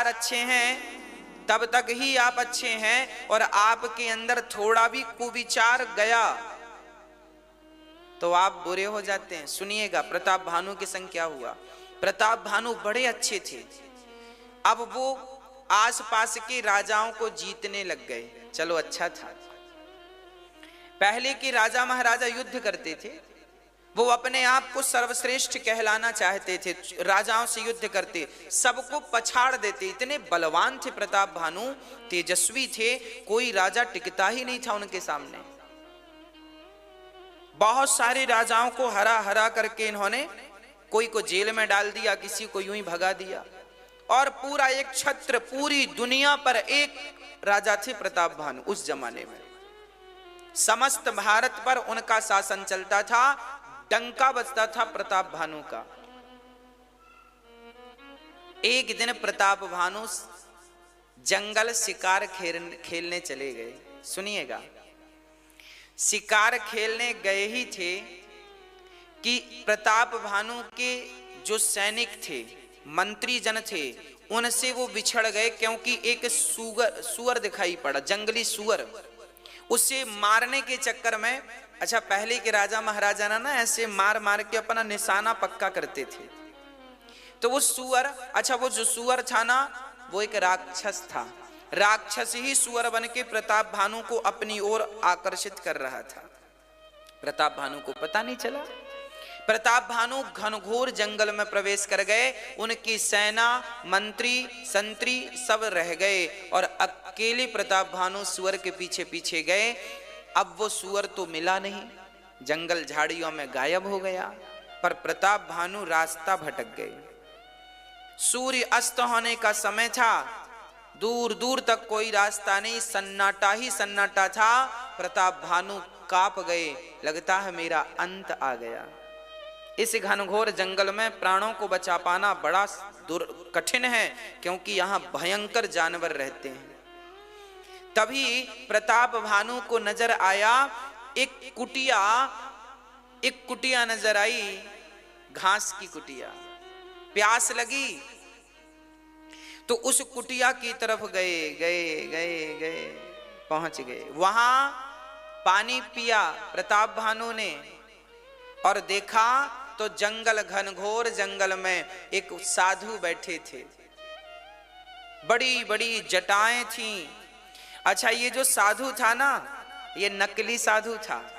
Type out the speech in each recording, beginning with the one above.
विचार अच्छे हैं तब तक ही आप अच्छे हैं, और आपके अंदर थोड़ा भी कुविचार गया तो आप बुरे हो जाते हैं। सुनिएगा प्रताप भानु के संग क्या हुआ। प्रताप भानु बड़े अच्छे थे, अब वो आसपास के राजाओं को जीतने लग गए। चलो अच्छा था, पहले के राजा महाराजा युद्ध करते थे, वो अपने आप को सर्वश्रेष्ठ कहलाना चाहते थे, राजाओं से युद्ध करते, सबको पछाड़ देते, इतने बलवान थे प्रताप भानु, तेजस्वी थे, कोई राजा टिकता ही नहीं था उनके सामने। बहुत सारे राजाओं को हरा हरा करके इन्होंने कोई को जेल में डाल दिया, किसी को यूं ही भगा दिया, और पूरा एक छत्र, पूरी दुनिया पर एक राजा थे प्रताप भानु। उस जमाने में समस्त भारत पर उनका शासन चलता था, डंका बजता था प्रताप भानु का। एक दिन प्रताप भानु जंगल शिकार खेलने चले गए। सुनिएगा, शिकार खेलने गए ही थे कि प्रताप भानु के जो सैनिक थे, मंत्री जन थे, उनसे वो बिछड़ गए, क्योंकि एक सुअर दिखाई पड़ा, जंगली सुअर, उसे मारने के चक्कर में। अच्छा, पहले के राजा महाराजा ना ऐसे मार मार के अपना निशाना पक्का करते थे, तो वो सुअर, अच्छा वो जो सुअर था ना, वो एक राक्षस था, राक्षस ही सुअर बन के प्रताप भानु को अपनी ओर आकर्षित कर रहा था। प्रताप भानु को पता नहीं चला। प्रताप भानु घनघोर जंगल में प्रवेश कर गए, उनकी सेना, मंत्री, संतरी सब रह गए, और अकेले प्रताप भानु सुअर के पीछे पीछे गए। अब वो सुअर तो मिला नहीं, जंगल झाड़ियों में गायब हो गया, पर प्रताप भानु रास्ता भटक गए। सूर्य अस्त होने का समय था, दूर दूर तक कोई रास्ता नहीं, सन्नाटा ही सन्नाटा था। प्रताप भानु कांप गए, लगता है मेरा अंत आ गया। इस घनघोर जंगल में प्राणों को बचा पाना बड़ा कठिन है, क्योंकि यहाँ भयंकर जानवर रहते हैं। तभी प्रताप भानु को नजर आया एक कुटिया नजर आई, घास की कुटिया। प्यास लगी तो उस कुटिया की तरफ गए, पहुंच गए। वहां पानी पिया प्रताप भानु ने, और देखा तो जंगल, घनघोर जंगल में एक साधु बैठे थे, बड़ी बड़ी जटाएं थीं। अच्छा, ये जो साधु था ना, ये नकली साधु था।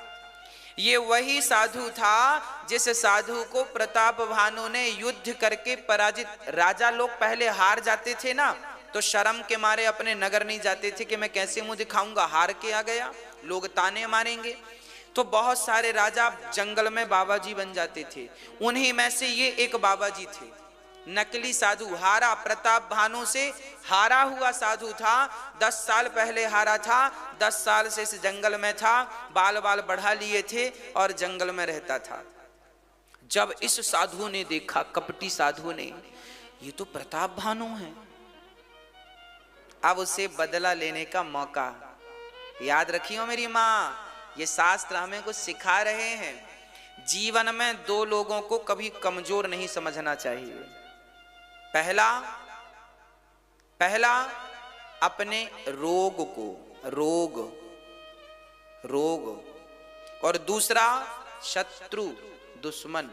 ये वही साधु था जिस साधु को प्रताप भानु ने युद्ध करके पराजित। राजा लोग पहले हार जाते थे ना, तो शर्म के मारे अपने नगर नहीं जाते थे कि मैं कैसे मुंह दिखाऊंगा, हार के आ गया, लोग ताने मारेंगे। तो बहुत सारे राजा जंगल में बाबा जी बन जाते थे, उन्हीं में से ये एक बाबा जी थे, नकली साधु। हारा, प्रताप भानु से हारा हुआ साधु था, 10 साल पहले हारा था, 10 साल से इस जंगल में था, बाल बाल बढ़ा लिए थे और जंगल में रहता था। जब इस साधु ने देखा, कपटी साधु ने, ये तो प्रताप भानु है, अब उसे बदला लेने का मौका। याद रखियो मेरी माँ, ये शास्त्र हमें कुछ सिखा रहे हैं। जीवन में दो लोगों को कभी कमजोर नहीं समझना चाहिए। पहला अपने रोग को, रोग, और दूसरा शत्रु, दुश्मन।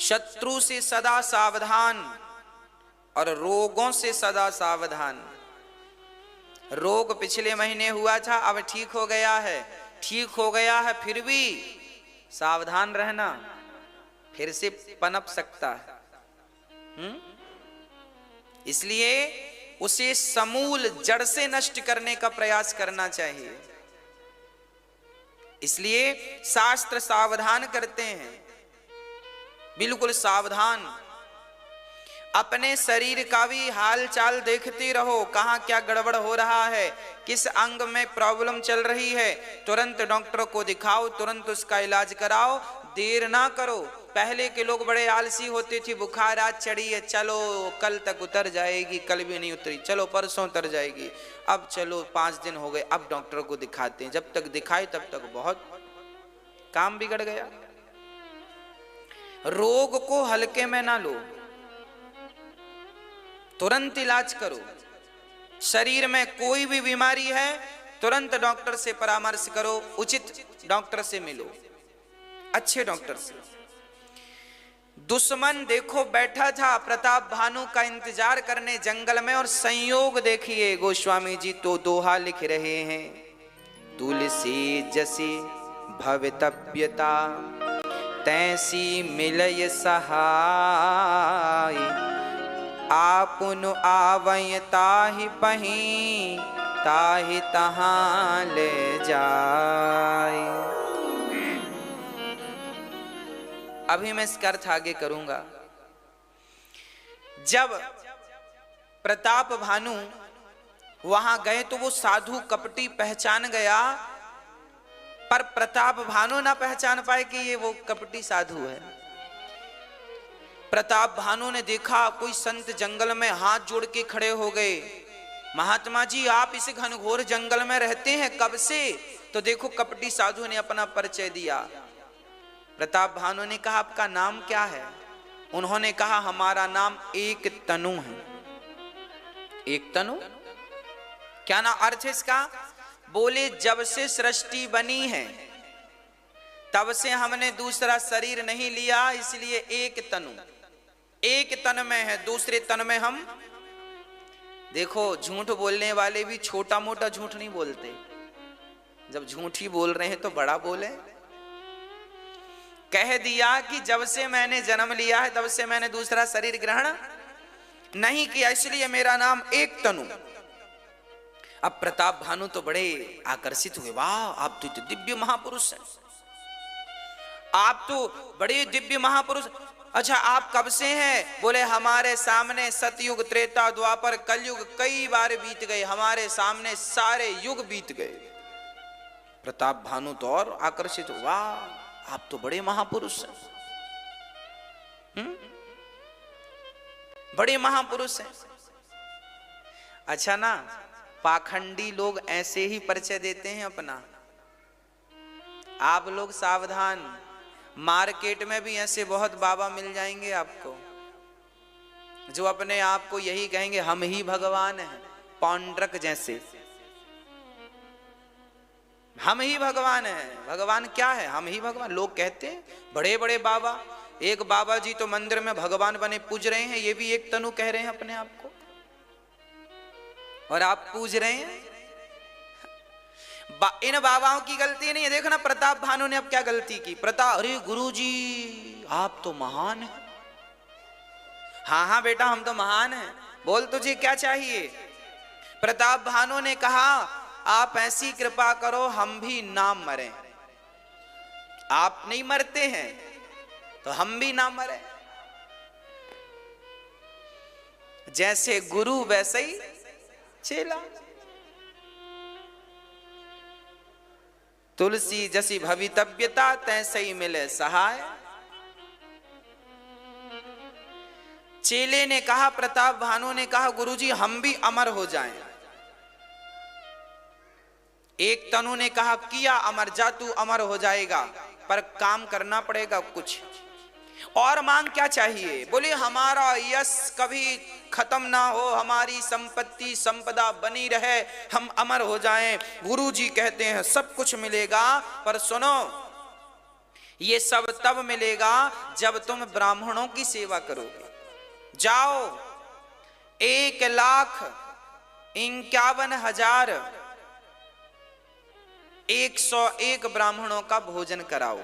शत्रु से सदा सावधान और रोगों से सदा सावधान। रोग पिछले महीने हुआ था, अब ठीक हो गया है, फिर भी सावधान रहना, फिर से पनप सकता है। इसलिए उसे समूल जड़ से नष्ट करने का प्रयास करना चाहिए। इसलिए शास्त्र सावधान करते हैं, बिल्कुल सावधान। अपने शरीर का भी हाल चाल देखते रहो, कहाँ क्या गड़बड़ हो रहा है, किस अंग में प्रॉब्लम चल रही है, तुरंत डॉक्टर को दिखाओ, तुरंत उसका इलाज कराओ, देर ना करो। पहले के लोग बड़े आलसी होते थे, बुखार आज चढ़ी है, चलो कल तक उतर जाएगी, कल भी नहीं उतरी, चलो परसों उतर जाएगी, अब चलो 5 दिन हो गए, अब डॉक्टर को दिखाते हैं। जब तक दिखाए तब तक बहुत काम बिगड़ गया। रोग को हल्के में ना लो। तुरंत इलाज करो। शरीर में कोई भी बीमारी है तुरंत डॉक्टर से परामर्श करो, उचित डॉक्टर से मिलो, अच्छे डॉक्टर से। दुश्मन देखो बैठा था प्रताप भानु का इंतजार करने जंगल में, और संयोग देखिए गोस्वामी जी तो दोहा लिख रहे हैं, तुलसी जसी भवितव्यता तैसी मिलय सहाय, आपुन आवय ताहि पहीं ताहि तहां ले जाए। अभी मैं इसका अर्थ आगे करूंगा। जब प्रताप भानु वहां गए तो वो साधु कपटी पहचान गया, पर प्रताप भानु ना पहचान पाए कि ये वो कपटी साधु है। प्रताप भानु ने देखा कोई संत जंगल में हाथ जोड़ के खड़े हो गए, महात्मा जी आप इस घनघोर जंगल में रहते हैं कब से? तो देखो कपटी साधु ने अपना परिचय दिया। प्रताप भानु ने कहा आपका नाम क्या है? उन्होंने कहा हमारा नाम एक तनु है। एक तनु क्या ना अर्थ है इसका? बोले जब से सृष्टि बनी है तब से हमने दूसरा शरीर नहीं लिया, इसलिए एक तनु, एक तन में है, दूसरे तन में हम। देखो झूठ बोलने वाले भी छोटा मोटा झूठ नहीं बोलते, जब झूठ ही बोल रहे हैं तो बड़ा बोले। कह दिया कि जब से मैंने जन्म लिया है तब से मैंने दूसरा शरीर ग्रहण नहीं किया, इसलिए मेरा नाम एक तनु। अब प्रताप भानु तो बड़े आकर्षित हुए, वाह आप तो दिव्य महापुरुष हैं, आप तो बड़े दिव्य महापुरुष। अच्छा आप कब से हैं? बोले हमारे सामने सतयुग त्रेता द्वापर कलयुग कई बार बीत गए, हमारे सामने सारे युग बीत गए। प्रताप भानु तो और आकर्षित हुआ, आप तो बड़े महापुरुष हैं, बड़े महापुरुष हैं। अच्छा ना, पाखंडी लोग ऐसे ही परिचय देते हैं अपना, आप लोग सावधान, मार्केट में भी ऐसे बहुत बाबा मिल जाएंगे आपको जो अपने आप को यही कहेंगे हम ही भगवान हैं, पौंड्रक जैसे, हम ही भगवान हैं। भगवान क्या है? हम ही भगवान। लोग कहते हैं बड़े बड़े बाबा, एक बाबा जी तो मंदिर में भगवान बने पूज रहे हैं, ये भी एक तनु कह रहे हैं अपने आप को, और आप पूज रहे हैं। इन बाबाओं की गलती नहीं है। देखो ना प्रताप भानु ने अब क्या गलती की। अरे गुरुजी आप तो महान हैं। हाँ हाँ बेटा हम तो महान हैं, बोल तुझे क्या चाहिए? प्रताप भानु ने कहा आप ऐसी कृपा करो हम भी ना मरें। आप नहीं मरते हैं तो हम भी ना मरें। जैसे गुरु वैसे ही चेला। तुलसी जसी भवितव्यता तैसे ही मिले सहाय। चेले ने कहा, प्रताप भानु ने कहा गुरुजी हम भी अमर हो जाएं। एक तनु ने कहा किया अमर, जा तू अमर हो जाएगा, पर काम करना पड़ेगा कुछ। और मांग क्या चाहिए? बोले हमारा यश कभी खत्म ना हो, हमारी संपत्ति संपदा बनी रहे, हम अमर हो जाएं। गुरुजी कहते हैं सब कुछ मिलेगा, पर सुनो ये सब तब मिलेगा जब तुम ब्राह्मणों की सेवा करोगे। जाओ 1,51,101 ब्राह्मणों का भोजन कराओ।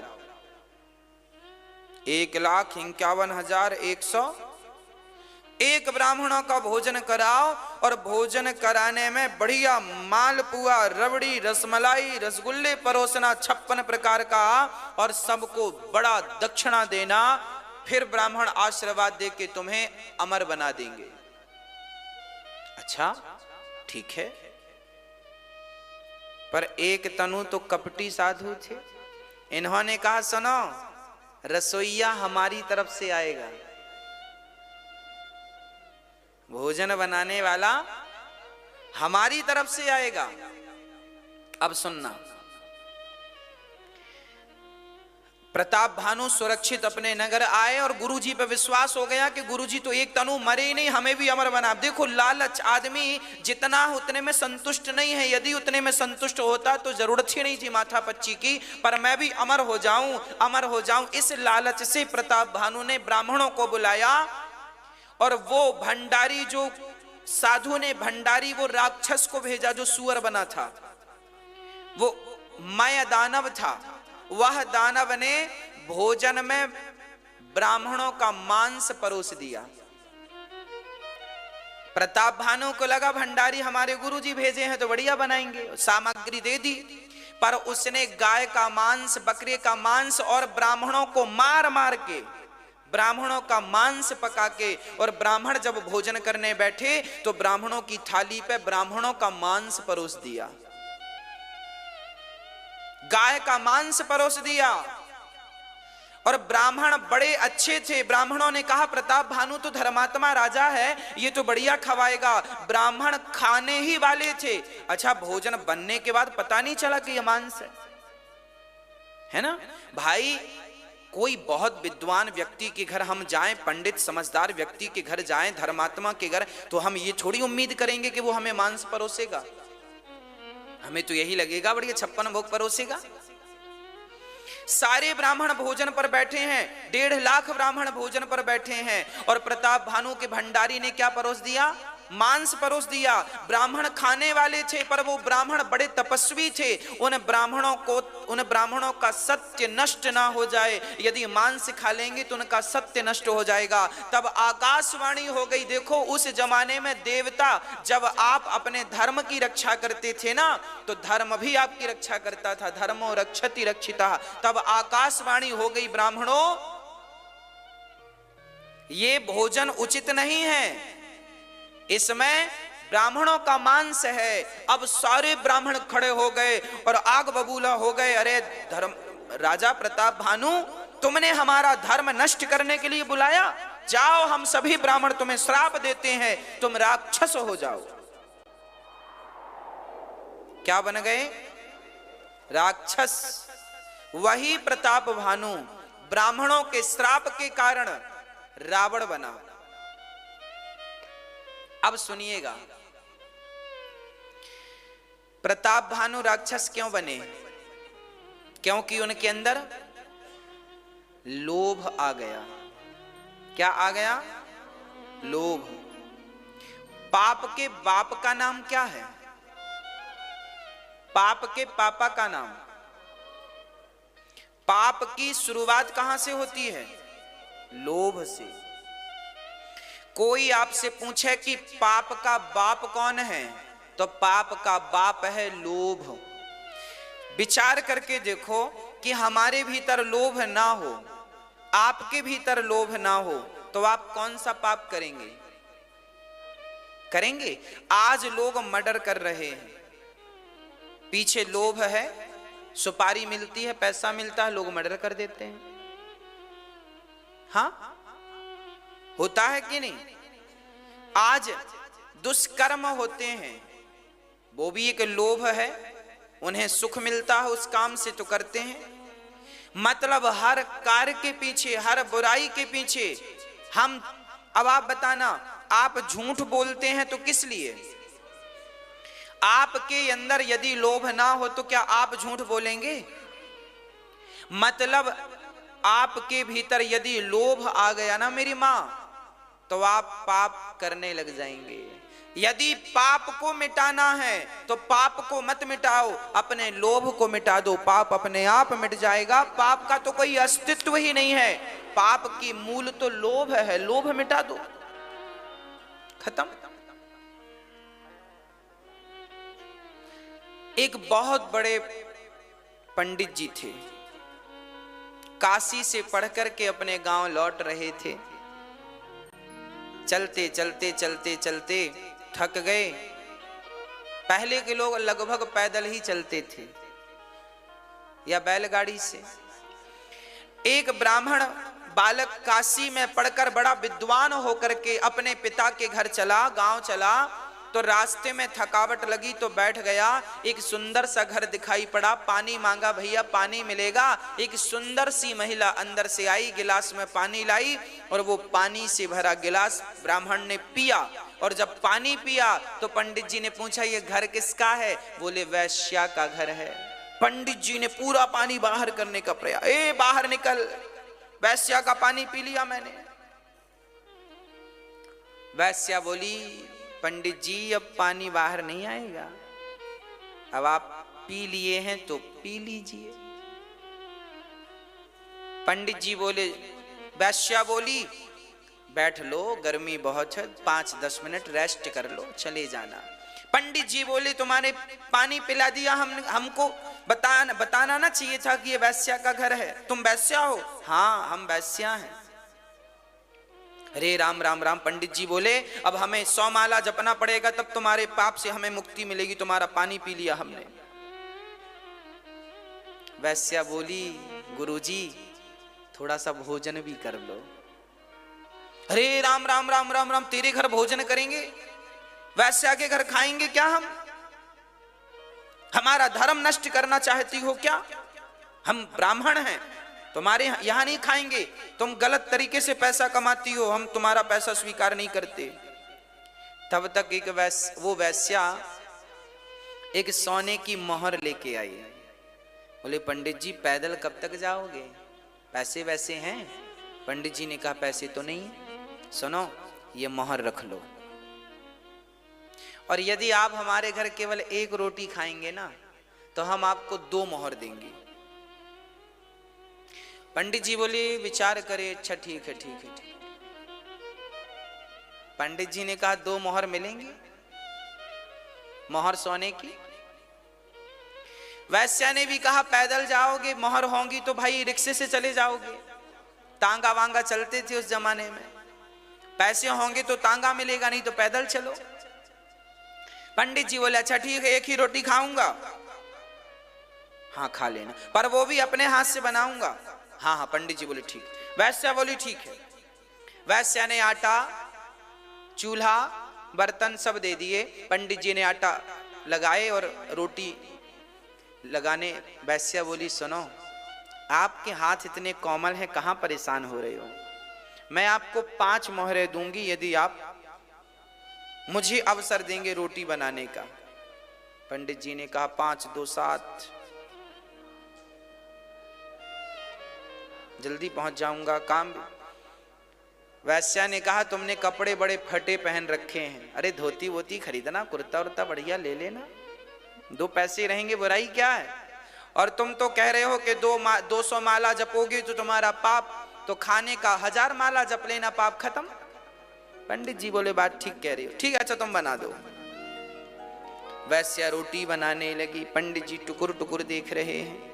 1,51,101 ब्राह्मणों का भोजन कराओ, और भोजन कराने में बढ़िया मालपुआ, रबड़ी, रसमलाई, रसगुल्ले परोसना 56 प्रकार का, और सबको बड़ा दक्षिणा देना। फिर ब्राह्मण आशीर्वाद दे के तुम्हें अमर बना देंगे। अच्छा ठीक है, पर एक तनु तो कपटी साधु थे। इन्होंने कहा सुनो रसोईया हमारी तरफ से आएगा, भोजन बनाने वाला हमारी तरफ से आएगा। अब सुनना, प्रताप भानु सुरक्षित अपने नगर आए और गुरुजी पे विश्वास हो गया कि गुरुजी तो एक तनु मरे ही नहीं, हमें भी अमर बना। देखो लालच, आदमी जितना उतने में संतुष्ट नहीं है। यदि उतने में संतुष्ट होता तो जरूरत ही नहीं थी माथा पच्ची की, पर मैं भी अमर हो जाऊं, अमर हो जाऊं। इस लालच से प्रताप भानु ने ब्राह्मणों को बुलाया और वो भंडारी, जो साधु ने भंडारी वो राक्षस को भेजा जो सुअर बना था, वो मय दानव था। वह दानव ने भोजन में ब्राह्मणों का मांस परोस दिया। प्रताप भानु को लगा भंडारी हमारे गुरुजी भेजे हैं तो बढ़िया बनाएंगे, सामग्री दे दी। पर उसने गाय का मांस, बकरे का मांस और ब्राह्मणों को मार मार के, ब्राह्मणों का मांस पका के, और ब्राह्मण जब भोजन करने बैठे तो ब्राह्मणों की थाली पे ब्राह्मणों का मांस परोस दिया, गाय का मांस परोस दिया। और ब्राह्मण बड़े अच्छे थे। ब्राह्मणों ने कहा प्रताप भानु तो धर्मात्मा राजा है, ये तो बढ़िया खवाएगा। ब्राह्मण खाने ही वाले थे। अच्छा, भोजन बनने के बाद पता नहीं चला कि यह मांस है ना भाई। कोई बहुत विद्वान व्यक्ति के घर हम जाएं, पंडित समझदार व्यक्ति के घर जाएं, धर्मात्मा के घर, तो हम ये थोड़ी उम्मीद करेंगे कि वो हमें मांस परोसेगा। हमें तो यही लगेगा बढ़िया 56 भोग परोसेगा। सारे ब्राह्मण भोजन पर बैठे हैं, 1.5 लाख ब्राह्मण भोजन पर बैठे हैं, और प्रताप भानु के भंडारी ने क्या परोस दिया? मांस परोस दिया। ब्राह्मण खाने वाले थे, पर वो ब्राह्मण बड़े तपस्वी थे। उन ब्राह्मणों का सत्य नष्ट ना हो जाए। यदि मांस खा लेंगे तो उनका सत्य नष्ट हो जाएगा। तब आकाशवाणी हो गई। देखो उस जमाने में देवता, जब आप अपने धर्म की रक्षा करते थे ना, तो धर्म भी आपकी रक्षा करता था। धर्मो रक्षति रक्षिता। तब आकाशवाणी हो गई, ब्राह्मणों ये भोजन उचित नहीं है, इसमें ब्राह्मणों का मांस है। अब सारे ब्राह्मण खड़े हो गए और आग बबूला हो गए। अरे धर्म राजा प्रताप भानु, तुमने हमारा धर्म नष्ट करने के लिए बुलाया? जाओ, हम सभी ब्राह्मण तुम्हें श्राप देते हैं, तुम राक्षस हो जाओ। क्या बन गए? राक्षस। वही प्रताप भानु ब्राह्मणों के श्राप के कारण रावण बना। अब सुनिएगा, प्रताप भानु राक्षस क्यों बने? क्योंकि उनके अंदर लोभ आ गया। क्या आ गया? लोभ। पाप के बाप का नाम क्या है? पाप के पापा का नाम। पाप की शुरुआत कहां से होती है? लोभ से। कोई आपसे पूछे कि पाप का बाप कौन है, तो पाप का बाप है लोभ। विचार करके देखो कि हमारे भीतर लोभ ना हो, आपके भीतर लोभ ना हो, तो आप कौन सा पाप करेंगे? करेंगे? आज लोग मर्डर कर रहे हैं, पीछे लोभ है। सुपारी मिलती है, पैसा मिलता है, लोग मर्डर कर देते हैं। हाँ, होता है कि नहीं? आज दुष्कर्म होते हैं, वो भी एक लोभ है। उन्हें सुख मिलता है उस काम से तो करते हैं। मतलब हर कार्य के पीछे, हर बुराई के पीछे हम, अब आप बताना, आप झूठ बोलते हैं तो किस लिए? आपके अंदर यदि लोभ ना हो तो क्या आप झूठ बोलेंगे? मतलब आपके भीतर यदि लोभ आ गया ना मेरी मां, तो आप पाप करने लग जाएंगे। यदि पाप को मिटाना है तो पाप को मत मिटाओ, अपने लोभ को मिटा दो, पाप अपने आप मिट जाएगा। पाप का तो कोई अस्तित्व ही नहीं है। पाप की मूल तो लोभ है, लोभ मिटा दो, खत्म। एक बहुत बड़े पंडित जी थे, काशी से पढ़ करके अपने गांव लौट रहे थे। चलते चलते चलते चलते थक गए। पहले के लोग लगभग पैदल ही चलते थे या बैलगाड़ी से। एक ब्राह्मण बालक काशी में पढ़कर बड़ा विद्वान होकर के अपने पिता के घर चला, गांव चला, तो रास्ते में थकावट लगी तो बैठ गया। एक सुंदर सा घर दिखाई पड़ा, पानी मांगा, भैया पानी मिलेगा। एक सुंदर सी महिला अंदर से आई, गिलास में पानी लाई और वो पानी से भरा गिलास ब्राह्मण ने पिया। और जब पानी पिया तो पंडित जी ने पूछा ये घर किसका है? बोले वैश्या का घर है। पंडित जी ने पूरा पानी बाहर करने का प्रयास, ए बाहर निकल, वैश्या का पानी पी लिया मैंने। वैश्या बोली पंडित जी अब पानी बाहर नहीं आएगा, अब आप पी लिए हैं तो पी लीजिए। पंडित जी बोले, वैश्या बोली बैठ लो, गर्मी बहुत है, 5-10 मिनट रेस्ट कर लो, चले जाना। पंडित जी बोले तुम्हारे पानी पिला दिया, हमको बताना ना चाहिए था कि ये वैश्या का घर है। तुम वैश्या हो? हाँ हम वैश्या हैं। अरे राम राम राम। पंडित जी बोले अब हमें 100 माला जपना पड़ेगा तब तुम्हारे पाप से हमें मुक्ति मिलेगी, तुम्हारा पानी पी लिया हमने। वैश्या बोली गुरुजी थोड़ा सा भोजन भी कर लो। अरे राम राम राम राम राम, तेरे घर भोजन करेंगे? वैश्या के घर खाएंगे क्या हम? हमारा धर्म नष्ट करना चाहती हो क्या? हम ब्राह्मण हैं, तुम्हारे यहां नहीं खाएंगे। तुम गलत तरीके से पैसा कमाती हो, हम तुम्हारा पैसा स्वीकार नहीं करते। तब तक वो वैश्या एक सोने की मोहर लेके आई। बोले पंडित जी पैदल कब तक जाओगे? पैसे वैसे हैं? पंडित जी ने कहा पैसे तो नहीं, सुनो ये मोहर रख लो, और यदि आप हमारे घर केवल 1 रोटी खाएंगे ना तो हम आपको 2 मोहर देंगे। पंडित जी बोले विचार करे, अच्छा ठीक है ठीक है ठीक। पंडित जी ने कहा 2 मोहर मिलेंगी, मोहर सोने की। वैश्या ने भी कहा पैदल जाओगे, मोहर होंगी तो भाई रिक्शे से चले जाओगे, तांगा वांगा चलते थे उस जमाने में, पैसे होंगे तो तांगा मिलेगा, नहीं तो पैदल चलो। पंडित जी बोले अच्छा ठीक है 1 ही रोटी खाऊंगा। हाँ खा लेना, पर वो भी अपने हाथ से बनाऊंगा। हाँ हाँ पंडित जी बोले ठीक। वैश्या बोली ठीक है। वैश्या ने आटा, चूल्हा, बर्तन सब दे दिए। पंडित जी ने आटा लगाए और रोटी लगाने। वैश्या बोली सुनो आपके हाथ इतने कोमल हैं, कहां परेशान हो रहे हो? मैं आपको 5 मोहरें दूंगी यदि आप मुझे अवसर देंगे रोटी बनाने का। पंडित जी ने कहा 5 2 7, जल्दी पहुंच जाऊंगा काम। वैश्या ने कहा तुमने कपड़े बड़े फटे पहन रखे हैं, अरे धोती वोती खरीदना, कुर्ता उर्ता बढ़िया ले लेना, 2 पैसे रहेंगे, बुराई क्या है? और तुम तो कह रहे हो कि 200 माला जपोगे तो तुम्हारा पाप, तो खाने का 1000 माला जप लेना, पाप खत्म। पंडित जी बोले बात ठीक कह रही हो, ठीक है अच्छा तुम बना दो। वैश्या रोटी बनाने लगी, पंडित जी टुकुर टुकुर देख रहे हैं।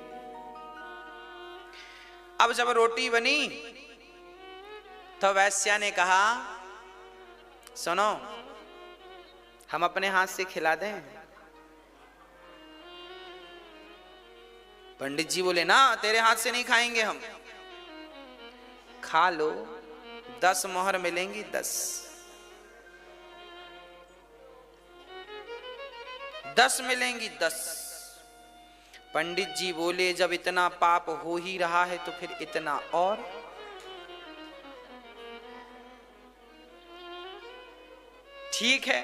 अब जब रोटी बनी तो वैश्या ने कहा सुनो हम अपने हाथ से खिला दें? पंडित जी बोले ना तेरे हाथ से नहीं खाएंगे हम। खा लो, 10 मोहर मिलेंगी, 10 मिलेंगी 10। पंडित जी बोले जब इतना पाप हो ही रहा है तो फिर इतना और। ठीक है।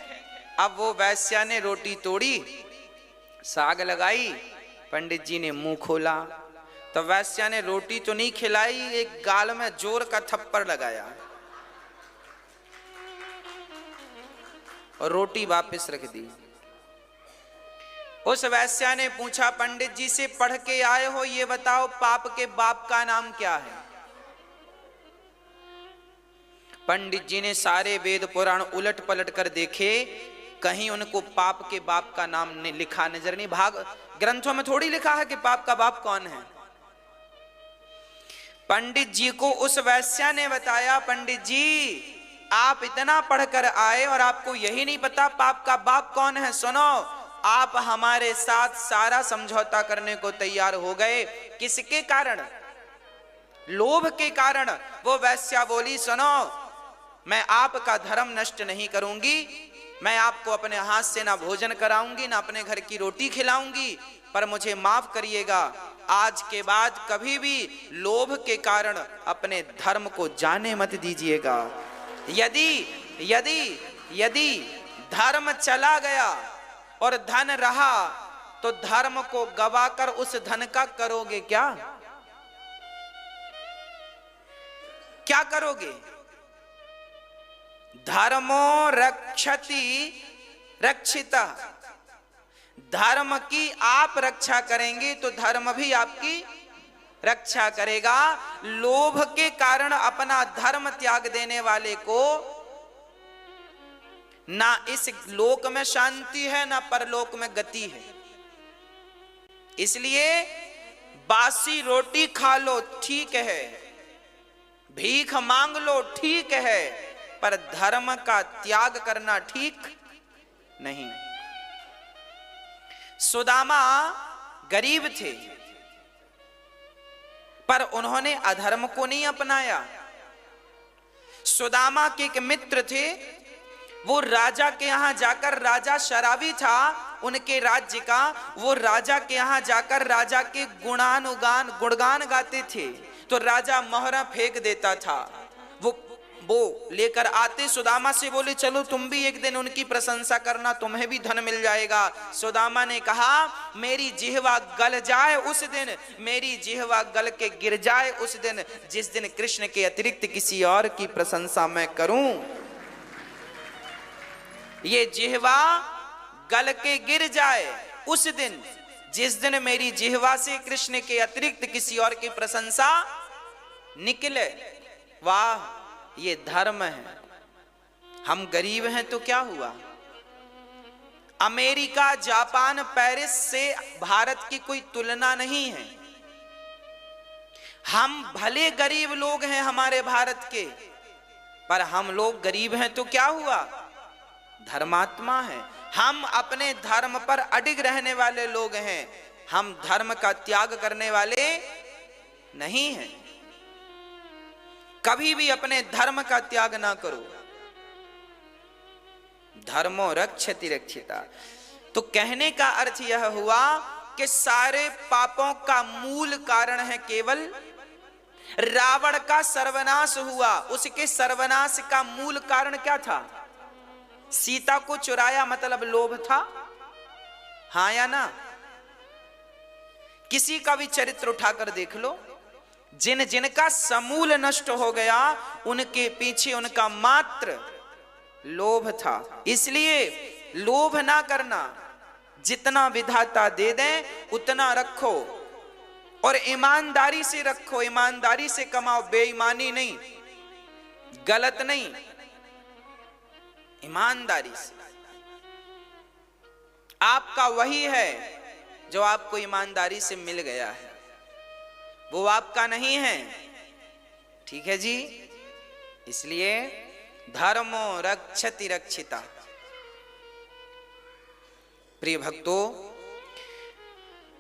अब वो वैश्या ने रोटी तोड़ी, साग लगाई, पंडित जी ने मुंह खोला तो वैश्या ने रोटी तो नहीं खिलाई, एक गाल में जोर का थप्पड़ लगाया और रोटी वापस रख दी। उस वैश्या ने पूछा पंडित जी से पढ़ के आए हो, ये बताओ पाप के बाप का नाम क्या है? पंडित जी ने सारे वेद पुराण उलट पलट कर देखे, कहीं उनको पाप के बाप का नाम लिखा नजर नहीं। भाग ग्रंथों में थोड़ी लिखा है कि पाप का बाप कौन है। पंडित जी को उस वैश्या ने बताया पंडित जी आप इतना पढ़कर आए और आपको यही नहीं पता पाप का बाप कौन है। सुनो आप हमारे साथ सारा समझौता करने को तैयार हो गए, किसके कारण? लोभ के कारण। वो वैश्या बोली सुनो मैं आपका धर्म नष्ट नहीं करूंगी, मैं आपको अपने हाथ से ना भोजन कराऊंगी, ना अपने घर की रोटी खिलाऊंगी, पर मुझे माफ करिएगा, आज के बाद कभी भी लोभ के कारण अपने धर्म को जाने मत दीजिएगा। यदि यदि यदि धर्म चला गया और धन रहा तो धर्म को गवाकर उस धन का करोगे क्या? क्या करोगे? धर्मो रक्षति रक्षिता, धर्म की आप रक्षा करेंगे तो धर्म भी आपकी रक्षा करेगा। लोभ के कारण अपना धर्म त्याग देने वाले को ना इस लोक में शांति है ना परलोक में गति है। इसलिए बासी रोटी खा लो ठीक है, भीख मांग लो ठीक है, पर धर्म का त्याग करना ठीक नहीं। सुदामा गरीब थे पर उन्होंने अधर्म को नहीं अपनाया। सुदामा के एक मित्र थे, वो राजा के यहां जाकर, राजा शराबी था उनके राज्य का, वो राजा के यहां जाकर राजा के गुणगान गाते थे, तो राजा मोहरा फेंक देता था। वो लेकर आते, सुदामा से बोले चलो तुम भी एक दिन उनकी प्रशंसा करना, तुम्हें भी धन मिल जाएगा। सुदामा ने कहा मेरी जिह्वा गल जाए उस दिन, मेरी जिह्वा गल के गिर जाए उस दिन, जिस दिन कृष्ण के अतिरिक्त किसी और की प्रशंसा मैं करूं। ये जिह्वा गल के गिर जाए उस दिन, जिस दिन मेरी जिह्वा से कृष्ण के अतिरिक्त किसी और की प्रशंसा निकले। वाह, ये धर्म है। हम गरीब हैं तो क्या हुआ? अमेरिका, जापान, पेरिस से भारत की कोई तुलना नहीं है। हम भले गरीब लोग हैं हमारे भारत के, पर हम लोग गरीब हैं तो क्या हुआ? धर्मात्मा है। हम अपने धर्म पर अडिग रहने वाले लोग हैं, हम धर्म का त्याग करने वाले नहीं हैं। कभी भी अपने धर्म का त्याग ना करो। धर्मो रक्षति रक्षिता। तो कहने का अर्थ यह हुआ कि सारे पापों का मूल कारण है केवल रावण का सर्वनाश हुआ। उसके सर्वनाश का मूल कारण क्या था? सीता को चुराया, मतलब लोभ था, हाँ या ना? किसी का भी चरित्र उठाकर देख लो, जिन जिनका समूल नष्ट हो गया उनके पीछे उनका मात्र लोभ था। इसलिए लोभ ना करना, जितना विधाता दे दें उतना रखो और ईमानदारी से रखो, ईमानदारी से कमाओ, बेईमानी नहीं, गलत नहीं, ईमानदारी से। आपका वही है जो आपको ईमानदारी से मिल गया है, वो आपका नहीं है। ठीक है जी? इसलिए धर्मो रक्षति रक्षिता। प्रिय भक्तों,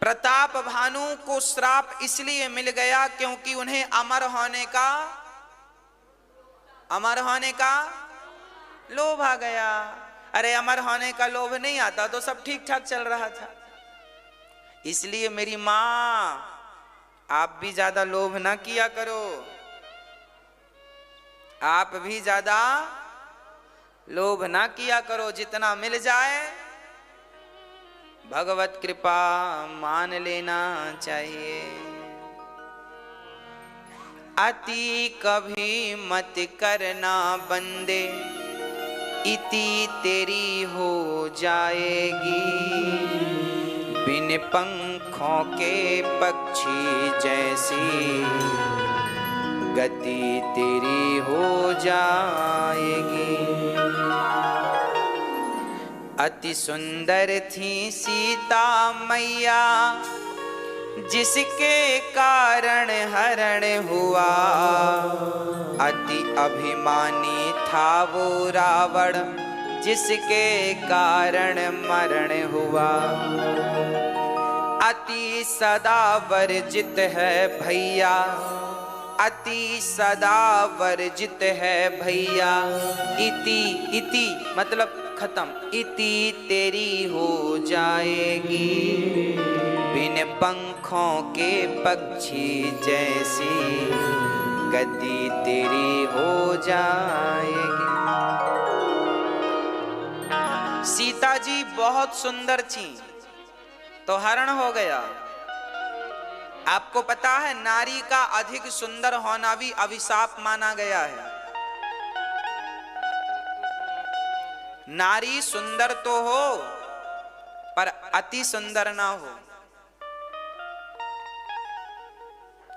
प्रताप भानु को श्राप इसलिए मिल गया क्योंकि उन्हें अमर होने का लोभ आ गया। अरे अमर होने का लोभ नहीं आता तो सब ठीक ठाक चल रहा था। इसलिए मेरी मां, आप भी ज्यादा लोभ ना किया करो, आप भी ज्यादा लोभ ना किया करो। जितना मिल जाए भगवत कृपा मान लेना चाहिए। अति कभी मत करना बंदे, इति तेरी हो जाएगी। बिन पंखों के पक्षी जैसी गति तेरी हो जाएगी। अति सुंदर थी सीता मैया, जिसके कारण हरण हुआ। अति अभिमानी था वो रावण, जिसके कारण मरण हुआ। अति सदा वर्जित है भैया, अति सदा वर्जित है भैया। इति मतलब खत्म। इति तेरी हो जाएगी बिन पंखों के पक्षी जैसी, गति तेरी हो जाएगी। सीता जी बहुत सुंदर थी तो हरण हो गया। आपको पता है नारी का अधिक सुंदर होना भी अभिशाप माना गया है। नारी सुंदर तो हो पर अति सुंदर ना हो।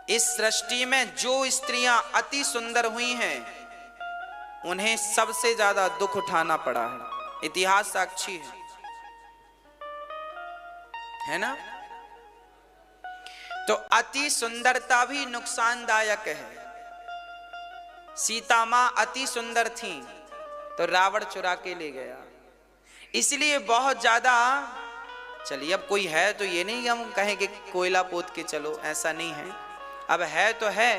इस सृष्टि में जो स्त्रियां अति सुंदर हुई हैं उन्हें सबसे ज्यादा दुख उठाना पड़ा है। इतिहास साक्षी है ना। तो अति सुंदरता भी नुकसानदायक है। सीता मां अति सुंदर थी तो रावण चुरा के ले गया। इसलिए बहुत ज्यादा, चलिए अब कोई है तो ये नहीं हम कहें कि कोयला पोत के चलो, ऐसा नहीं है। अब है तो है,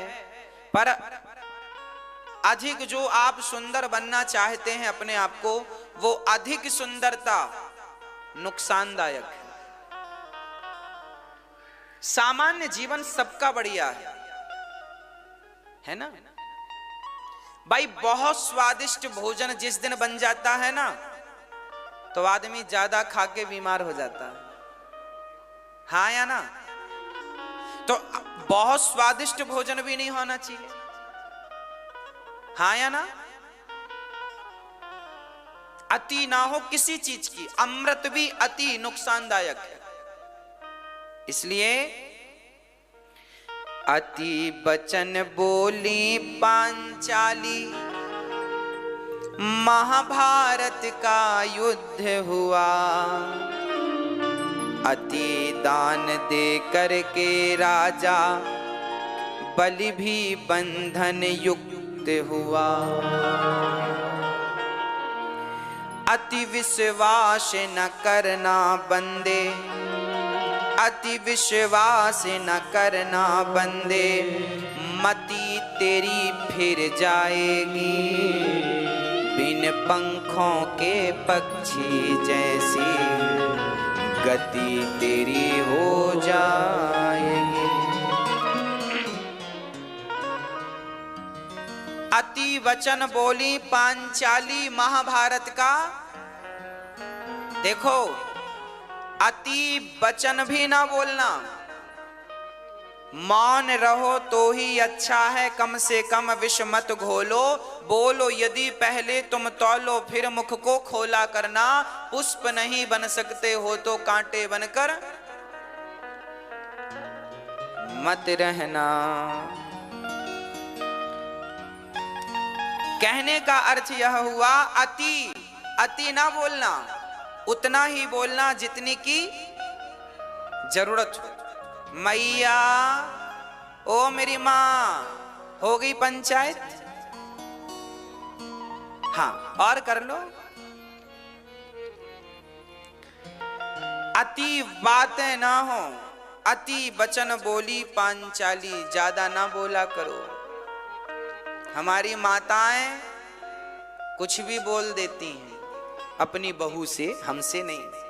पर अधिक जो आप सुंदर बनना चाहते हैं अपने आप को, वो अधिक सुंदरता नुकसानदायक है। सामान्य जीवन सबका बढ़िया है ना भाई। बहुत स्वादिष्ट भोजन जिस दिन बन जाता है ना तो आदमी ज्यादा खा के बीमार हो जाता है, हाँ या ना। तो बहुत स्वादिष्ट भोजन भी नहीं होना चाहिए, हाँ या ना। अति ना हो किसी चीज की। अमृत भी अति नुकसानदायक है। इसलिए अति बचन बोली पांचाली, महाभारत का युद्ध हुआ। अति दान दे करके राजा बलि भी बंधन युक्त हुआ। अति विश्वास न करना बंदे, अति विश्वास न करना बंदे, मति तेरी फिर जाएगी बिन पंखों के पक्षी जैसी, गति तेरी हो जाएगी। अति वचन बोली पांचाली, महाभारत का देखो, अति वचन भी ना बोलना। मौन रहो तो ही अच्छा है, कम से कम विष मत घोलो। बोलो यदि पहले तुम तौलो, फिर मुख को खोला करना। पुष्प नहीं बन सकते हो तो कांटे बनकर मत रहना। कहने का अर्थ यह हुआ, अति ना बोलना, उतना ही बोलना जितनी की जरूरत हो। मैया, ओ मेरी मां, हो गई पंचायत? हाँ, और कर लो। अति बातें ना हो, अति वचन बोली पांचाली, ज्यादा ना बोला करो। हमारी माताएं कुछ भी बोल देती हैं अपनी बहू से, हमसे नहीं।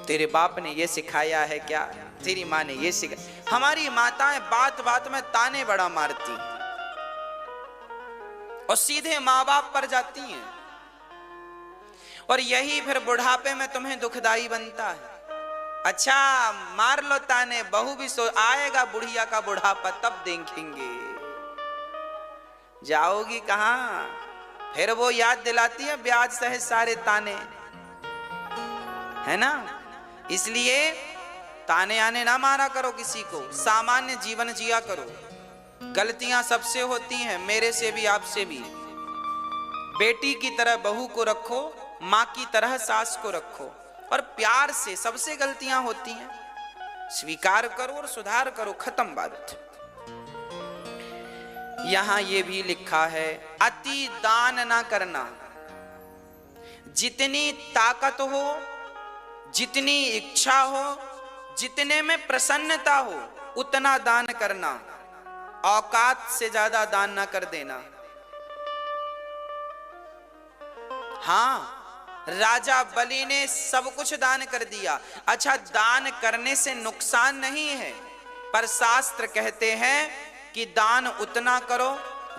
तेरे बाप ने ये सिखाया है क्या, तेरी माँ ने ये सिखाया। हमारी माताएं बात बात में ताने बड़ा मारती हैं और सीधे माँ बाप पर जाती हैं, और यही फिर बुढ़ापे में तुम्हें दुखदाई बनता है। अच्छा मार लो ताने, बहू भी सो आएगा बुढ़िया का बुढ़ापा, तब देखेंगे। जाओगी कहां? फिर वो याद दिलाती है ब्याज सहित सारे ताने, है ना। इसलिए ताने आने ना मारा करो किसी को, सामान्य जीवन जिया करो। गलतियां सबसे होती हैं, मेरे से भी, आपसे भी। बेटी की तरह बहू को रखो, माँ की तरह सास को रखो, और प्यार से। सबसे गलतियां होती हैं, स्वीकार करो और सुधार करो, खत्म बात। यहां ये भी लिखा है, अति दान ना करना। जितनी ताकत हो, जितनी इच्छा हो, जितने में प्रसन्नता हो, उतना दान करना। औकात से ज्यादा दान ना कर देना। हाँ, राजा बलि ने सब कुछ दान कर दिया। अच्छा, दान करने से नुकसान नहीं है, पर शास्त्र कहते हैं कि दान उतना करो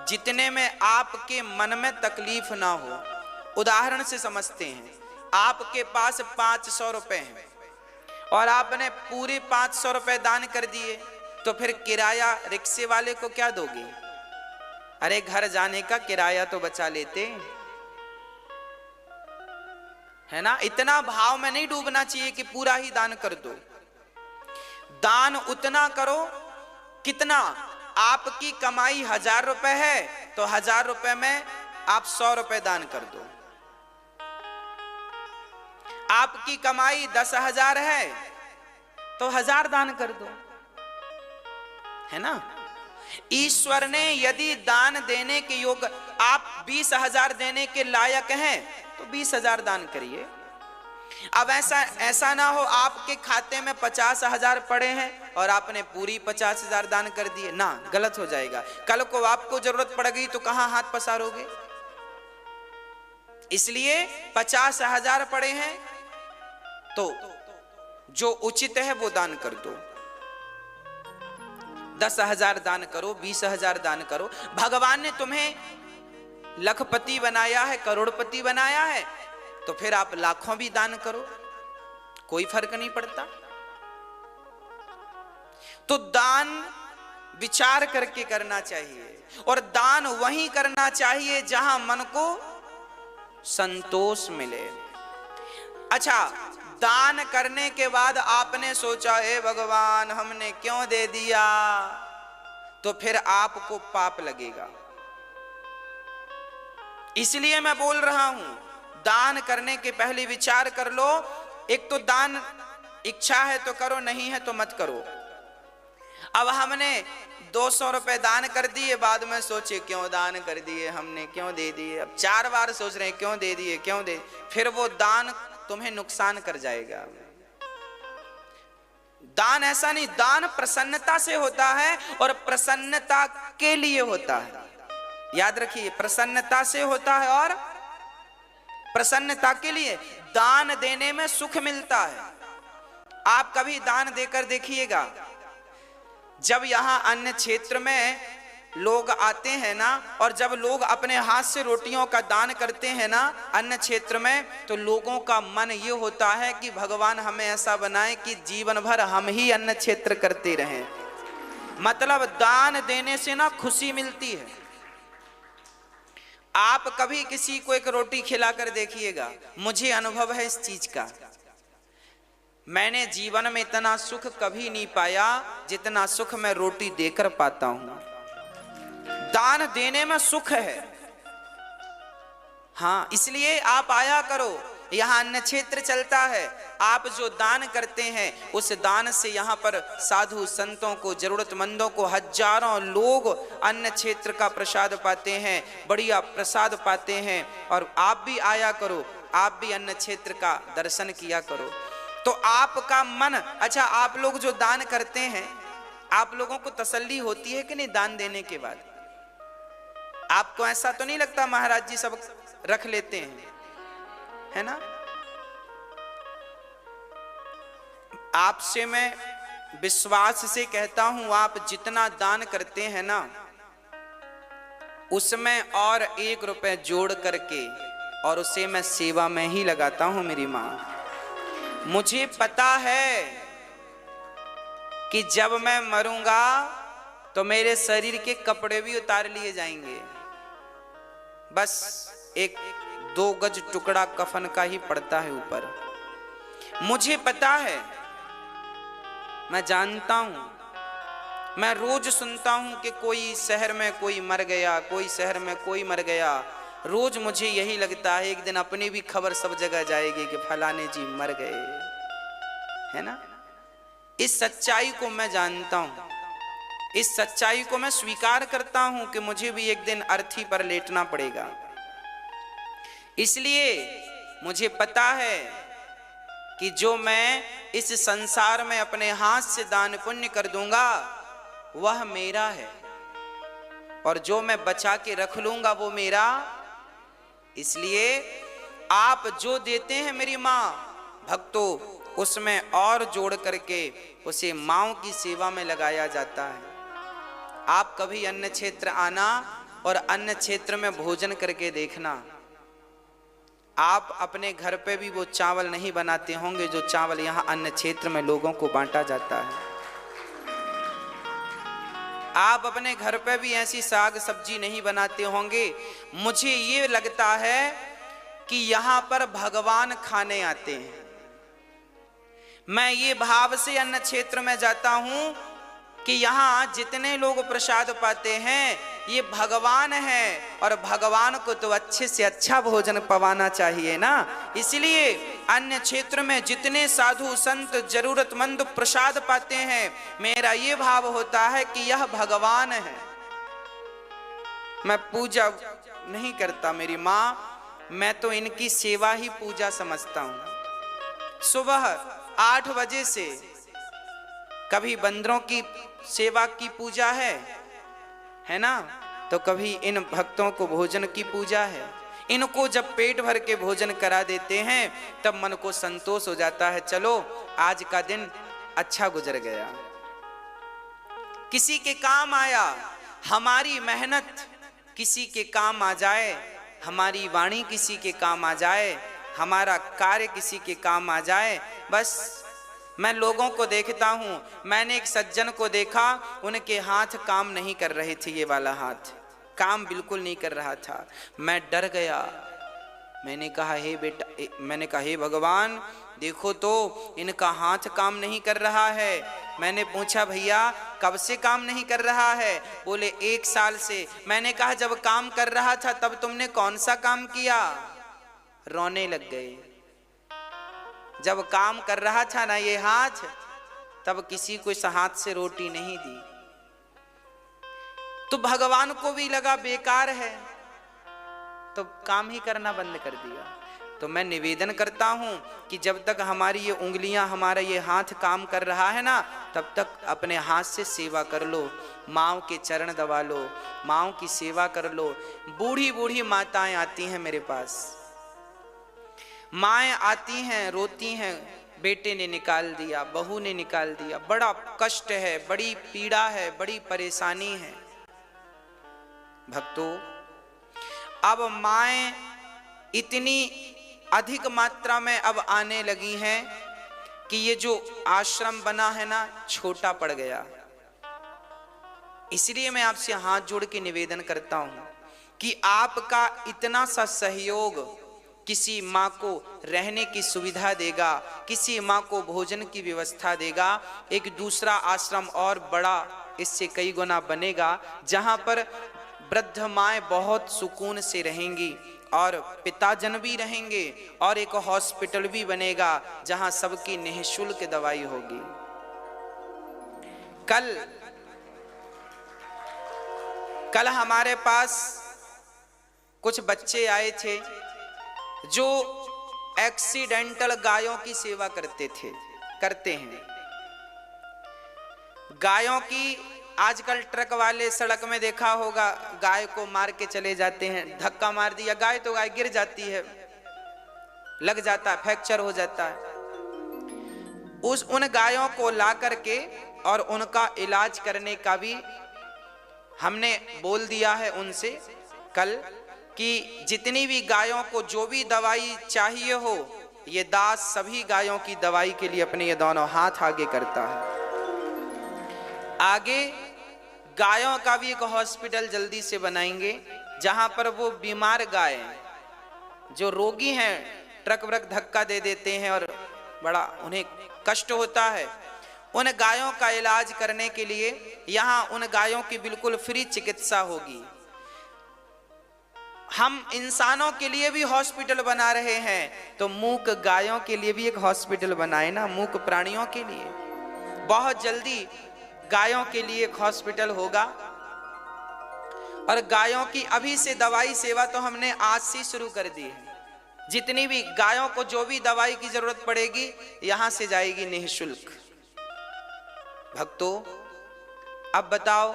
जितने में आपके मन में तकलीफ ना हो। उदाहरण से समझते हैं, आपके पास 500 रुपए हैं और आपने पूरे 500 रुपए दान कर दिए, तो फिर किराया रिक्शे वाले को क्या दोगे? अरे घर जाने का किराया तो बचा लेते, है ना। इतना भाव में नहीं डूबना चाहिए कि पूरा ही दान कर दो। दान उतना करो कितना, आपकी कमाई 1000 रुपए है तो 1000 रुपए में आप 100 रुपए दान कर दो। आपकी कमाई 10,000 है तो 1000 दान कर दो, है ना। ईश्वर ने यदि दान देने के योग्य, आप 20,000 देने के लायक हैं तो 20,000 दान करिए। अब ऐसा ना हो आपके खाते में 50,000 पड़े हैं और आपने पूरी 50,000 दान कर दिए, ना, गलत हो जाएगा। कल को आपको जरूरत पड़ गई तो कहां हाथ पसारोगे? इसलिए 50,000 पड़े हैं तो जो उचित है वो दान कर दो। 10,000 दान करो, 20,000 दान करो। भगवान ने तुम्हें लखपति बनाया है, करोड़पति बनाया है, तो फिर आप लाखों भी दान करो, कोई फर्क नहीं पड़ता। तो दान विचार करके करना चाहिए, और दान वहीं करना चाहिए जहां मन को संतोष मिले। अच्छा, दान करने के बाद आपने सोचा, हे भगवान हमने क्यों दे दिया, तो फिर आपको पाप लगेगा। इसलिए मैं बोल रहा हूं, दान करने के पहले विचार कर लो। एक तो दान इच्छा है तो करो, नहीं है तो मत करो। अब हमने 200 रुपए दान कर दिए, बाद में सोचे क्यों दान कर दिए हमने, क्यों दे दिए। अब 4 बार सोच रहे हैं क्यों दे दिए, क्यों दे, फिर वो दान तुम्हें नुकसान कर जाएगा। दान ऐसा नहीं, दान प्रसन्नता से होता है और प्रसन्नता के लिए होता है। याद रखिए, प्रसन्नता से होता है और प्रसन्नता के लिए। दान देने में सुख मिलता है। आप कभी दान देकर देखिएगा, जब यहां अन्य क्षेत्र में लोग आते हैं ना, और जब लोग अपने हाथ से रोटियों का दान करते हैं ना अन्य क्षेत्र में, तो लोगों का मन ये होता है कि भगवान हमें ऐसा बनाए कि जीवन भर हम ही अन्य क्षेत्र करते रहें। मतलब दान देने से ना खुशी मिलती है। आप कभी किसी को एक रोटी खिलाकर देखिएगा, मुझे अनुभव है इस चीज का। मैंने जीवन में इतना सुख कभी नहीं पाया जितना सुख मैं रोटी देकर पाता हूं। दान देने में सुख है। हाँ, इसलिए आप आया करो, यहाँ अन्य क्षेत्र चलता है। आप जो दान करते हैं उस दान से यहाँ पर साधु संतों को, जरूरतमंदों को, हजारों लोग अन्य क्षेत्र का प्रसाद पाते हैं, बढ़िया प्रसाद पाते हैं। और आप भी आया करो, आप भी अन्य क्षेत्र का दर्शन किया करो, तो आपका मन। अच्छा, आप लोग जो दान करते हैं, आप लोगों को तसल्ली होती है कि नहीं दान देने के बाद? आपको ऐसा तो नहीं लगता महाराज जी सब रख लेते हैं, है ना? आपसे मैं विश्वास से कहता हूं, आप जितना दान करते हैं ना, उसमें और 1 रुपए जोड़ करके और उसे मैं सेवा में ही लगाता हूं। मेरी मां, मुझे पता है कि जब मैं मरूंगा तो मेरे शरीर के कपड़े भी उतार लिए जाएंगे, बस 1-2 गज टुकड़ा कफन का ही पड़ता है ऊपर। मुझे पता है, मैं जानता हूं, मैं रोज सुनता हूं कि कोई शहर में कोई मर गया, कोई शहर में कोई मर गया। रोज मुझे यही लगता है एक दिन अपनी भी खबर सब जगह जाएगी कि फलाने जी मर गए, है ना। इस सच्चाई को मैं जानता हूं, इस सच्चाई को मैं स्वीकार करता हूं कि मुझे भी एक दिन अर्थी पर लेटना पड़ेगा। इसलिए मुझे पता है कि जो मैं इस संसार में अपने हाथ से दान पुण्य कर दूंगा वह मेरा है, और जो मैं बचा के रख लूंगा वो मेरा। इसलिए आप जो देते हैं मेरी माँ भक्तों, उसमें और जोड़ करके उसे माँओं की सेवा में लगाया जाता है। आप कभी अन्य क्षेत्र आना और अन्य क्षेत्र में भोजन करके देखना, आप अपने घर पे भी वो चावल नहीं बनाते होंगे जो चावल यहाँ अन्य क्षेत्र में लोगों को बांटा जाता है। आप अपने घर पे भी ऐसी साग सब्जी नहीं बनाते होंगे। मुझे ये लगता है कि यहाँ पर भगवान खाने आते हैं। मैं ये भाव से अन्य क्षेत्र में जाता हूँ कि यहाँ जितने लोग प्रसाद पाते हैं ये भगवान है, और भगवान को तो अच्छे से अच्छा भोजन पवाना चाहिए ना। इसलिए अन्य क्षेत्र में जितने साधु संत जरूरतमंद प्रसाद पाते हैं, मेरा ये भाव होता है कि यह भगवान है। मैं पूजा नहीं करता मेरी माँ, मैं तो इनकी सेवा ही पूजा समझता हूँ। सुबह 8 बजे से कभी बंदरों की सेवा की पूजा है ना, तो कभी इन भक्तों को भोजन की पूजा है। इनको जब पेट भर के भोजन करा देते हैं तब मन को संतोष हो जाता है, चलो आज का दिन अच्छा गुजर गया, किसी के काम आया। हमारी मेहनत किसी के काम आ जाए, हमारी वाणी किसी के काम आ जाए, हमारा कार्य किसी के काम आ जाए, बस। मैं लोगों को देखता हूँ, मैंने एक सज्जन को देखा, उनके हाथ काम नहीं कर रहे थे, ये वाला हाथ काम बिल्कुल नहीं कर रहा था। मैं डर गया, मैंने कहा हे बेटा, मैंने कहा हे भगवान देखो तो इनका हाथ काम नहीं कर रहा है। मैंने पूछा भैया कब से काम नहीं कर रहा है? बोले 1 साल से। मैंने कहा जब काम कर रहा था तब तुमने कौन सा काम किया? रोने लग गए। जब काम कर रहा था ना ये हाथ, तब किसी को इस हाथ से रोटी नहीं दी। तो भगवान को भी लगा बेकार है, तो काम ही करना बंद कर दिया। तो मैं निवेदन करता हूं कि जब तक हमारी ये उंगलियां, हमारा ये हाथ काम कर रहा है ना, तब तक अपने हाथ से सेवा कर लो, माँओं के चरण दबा लो, माँओं की सेवा कर लो। बूढ़ी बूढ़ी माताएं आती हैं मेरे पास, माएँ आती हैं, रोती हैं, बेटे ने निकाल दिया, बहू ने निकाल दिया, बड़ा कष्ट है, बड़ी पीड़ा है, बड़ी परेशानी है। भक्तों, अब माएँ इतनी अधिक मात्रा में अब आने लगी हैं कि ये जो आश्रम बना है ना, छोटा पड़ गया। इसलिए मैं आपसे हाथ जोड़ के निवेदन करता हूं कि आपका इतना सा सहयोग किसी माँ को रहने की सुविधा देगा, किसी माँ को भोजन की व्यवस्था देगा, एक दूसरा आश्रम और बड़ा इससे कई गुना बनेगा, जहाँ पर वृद्ध माएँ बहुत सुकून से रहेंगी और पिताजन भी रहेंगे, और एक हॉस्पिटल भी बनेगा जहाँ सबकी निःशुल्क दवाई होगी। कल हमारे पास कुछ बच्चे आए थे जो एक्सीडेंटल गायों की सेवा करते हैं। गायों की आजकल ट्रक वाले सड़क में देखा होगा, गाय को मार के चले जाते हैं, धक्का मार दिया गाय तो गाय गिर जाती है, लग जाता है, फ्रैक्चर हो जाता है। उन गायों को ला करके और उनका इलाज करने का भी हमने बोल दिया है उनसे कल, कि जितनी भी गायों को जो भी दवाई चाहिए हो, ये दास सभी गायों की दवाई के लिए अपने ये दोनों हाथ आगे करता है। आगे गायों का भी एक हॉस्पिटल जल्दी से बनाएंगे, जहां पर वो बीमार गाय जो रोगी हैं, ट्रक व्रक धक्का दे देते हैं और बड़ा उन्हें कष्ट होता है, उन गायों का इलाज करने के लिए यहाँ उन गायों की बिल्कुल फ्री चिकित्सा होगी। हम इंसानों के लिए भी हॉस्पिटल बना रहे हैं, तो मूक गायों के लिए भी एक हॉस्पिटल बनाए ना, मूक प्राणियों के लिए। बहुत जल्दी गायों के लिए एक हॉस्पिटल होगा, और गायों की अभी से दवाई सेवा तो हमने आज से शुरू कर दी है। जितनी भी गायों को जो भी दवाई की जरूरत पड़ेगी यहां से जाएगी निःशुल्क। भक्तों, अब बताओ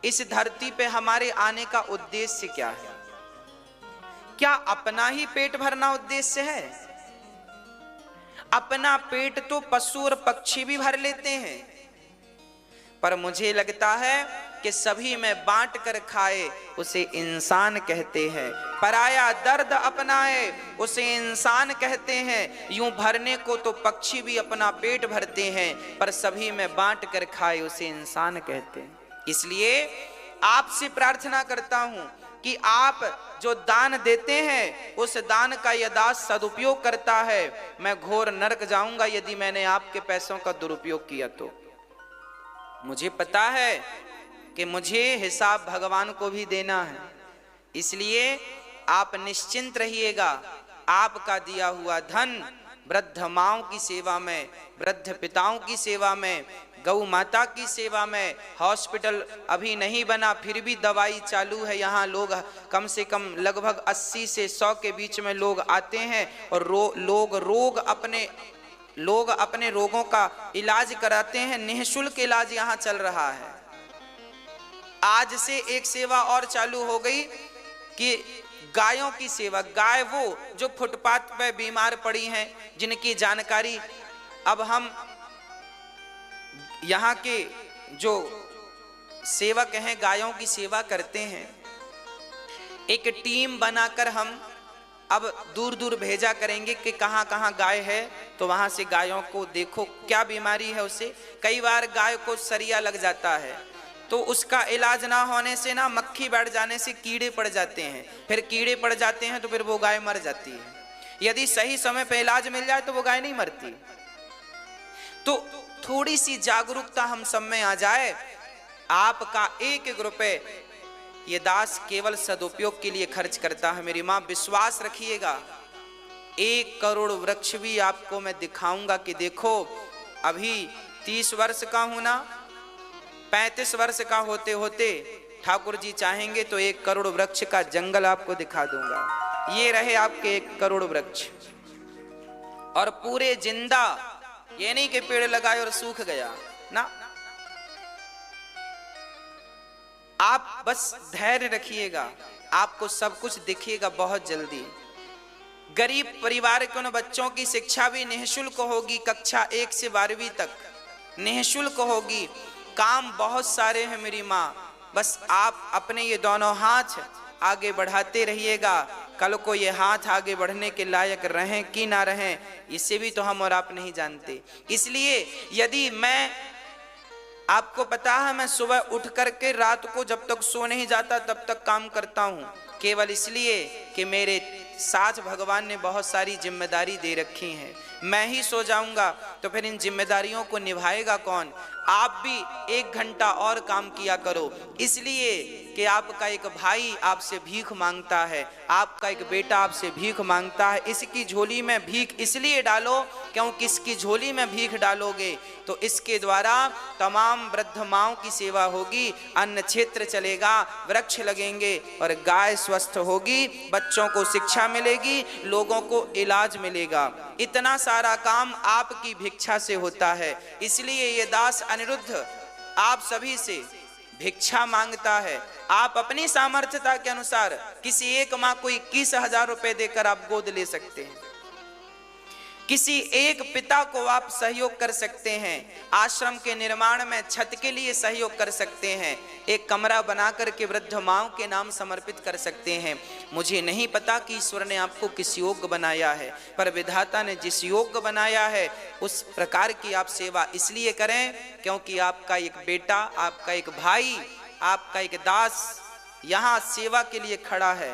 इस धरती पे हमारे आने का उद्देश्य क्या है? क्या अपना ही पेट भरना उद्देश्य है? अपना पेट तो पशु और पक्षी भी भर लेते हैं, पर मुझे लगता है कि सभी में बांट कर खाए उसे इंसान कहते हैं, पराया दर्द अपनाए उसे इंसान कहते हैं। यूं भरने को तो पक्षी भी अपना पेट भरते हैं, पर सभी में बांट कर खाए उसे इंसान कहते हैं। इसलिए आपसे प्रार्थना करता हूं कि आप जो दान देते हैं उस दान का यदा सदुपयोग करता है, मैं घोर नरक जाऊंगा यदि मैंने आपके पैसों का दुरुपयोग किया तो। मुझे पता है कि मुझे हिसाब भगवान को भी देना है, इसलिए आप निश्चिंत रहिएगा। आपका दिया हुआ धन वृद्ध माओं की सेवा में, वृद्ध पिताओं की सेवा में, गौ माता की सेवा में, हॉस्पिटल अभी नहीं बना फिर भी दवाई चालू है। यहाँ लोग कम से कम लगभग 80 से 100 के बीच में लोग आते हैं और लोग अपने रोगों का इलाज कराते हैं। निःशुल्क इलाज यहाँ चल रहा है। आज से एक सेवा और चालू हो गई कि गायों की सेवा। गाय वो जो फुटपाथ पे बीमार पड़ी हैं, जिनकी जानकारी अब हम यहाँ के जो सेवक हैं गायों की सेवा करते हैं, एक टीम बनाकर हम अब दूर दूर भेजा करेंगे कि कहाँ कहाँ गाय है, तो वहाँ से गायों को देखो क्या बीमारी है उसे। कई बार गाय को सरिया लग जाता है, तो उसका इलाज ना होने से ना मक्खी बैठ जाने से कीड़े पड़ जाते हैं, फिर कीड़े पड़ जाते हैं तो फिर वो गाय मर जाती है। यदि सही समय पे इलाज मिल जाए तो वो गाय नहीं मरती। तो थोड़ी सी जागरूकता हम सब में आ जाए। आपका एक एक रुपए ये दास केवल सदुपयोग के लिए खर्च करता है। मेरी माँ विश्वास रखिएगा, 1 करोड़ वृक्ष भी आपको मैं दिखाऊंगा कि देखो अभी 30 वर्ष का हूं ना, 35 वर्ष का होते होते ठाकुर जी चाहेंगे तो 1 करोड़ वृक्ष का जंगल आपको दिखा दूंगा। ये रहे आपके 1 करोड़ वृक्ष, और पूरे जिंदा। ये नहीं कि पेड़ लगाए और सूख गया ना। आप बस धैर्य रखिएगा, आपको सब कुछ दिखेगा बहुत जल्दी। गरीब परिवार के उन बच्चों की शिक्षा भी निःशुल्क होगी, कक्षा 1 से 12वीं तक निःशुल्क होगी। काम बहुत सारे हैं मेरी माँ, बस आप अपने ये दोनों हाथ आगे बढ़ाते रहिएगा। कल को ये हाथ आगे बढ़ने के लायक रहें कि ना रहें, इससे भी तो हम और आप नहीं जानते। इसलिए यदि मैं, आपको पता है मैं सुबह उठ करके रात को जब तक सो नहीं जाता तब तक काम करता हूँ, केवल इसलिए कि मेरे साथ भगवान ने बहुत सारी जिम्मेदारी दे रखी हैं। मैं ही सो जाऊंगा तो फिर इन जिम्मेदारियों को निभाएगा कौन? आप भी 1 घंटा और काम किया करो, इसलिए कि आपका एक भाई आपसे भीख मांगता है, आपका एक बेटा आपसे भीख मांगता है। इसकी झोली में भीख इसलिए डालो क्योंकि इसकी झोली में भीख डालोगे तो इसके द्वारा तमाम वृद्ध माओं की सेवा होगी, अन्न क्षेत्र चलेगा, वृक्ष लगेंगे और गाय स्वस्थ होगी, बच्चों को शिक्षा मिलेगी, लोगों को इलाज मिलेगा। इतना सारा काम आपकी भिक्षा से होता है। इसलिए ये दास अनिरुद्ध आप सभी से भिक्षा मांगता है। आप अपनी सामर्थ्यता के अनुसार किसी एक माँ को 21,000 रुपए देकर आप गोद ले सकते हैं, किसी एक पिता को आप सहयोग कर सकते हैं, आश्रम के निर्माण में छत के लिए सहयोग कर सकते हैं, एक कमरा बना करके वृद्ध माओं के नाम समर्पित कर सकते हैं। मुझे नहीं पता कि ईश्वर ने आपको किस योग्य बनाया है, पर विधाता ने जिस योग्य बनाया है उस प्रकार की आप सेवा इसलिए करें क्योंकि आपका एक बेटा, आपका एक भाई, आपका एक दास यहाँ सेवा के लिए खड़ा है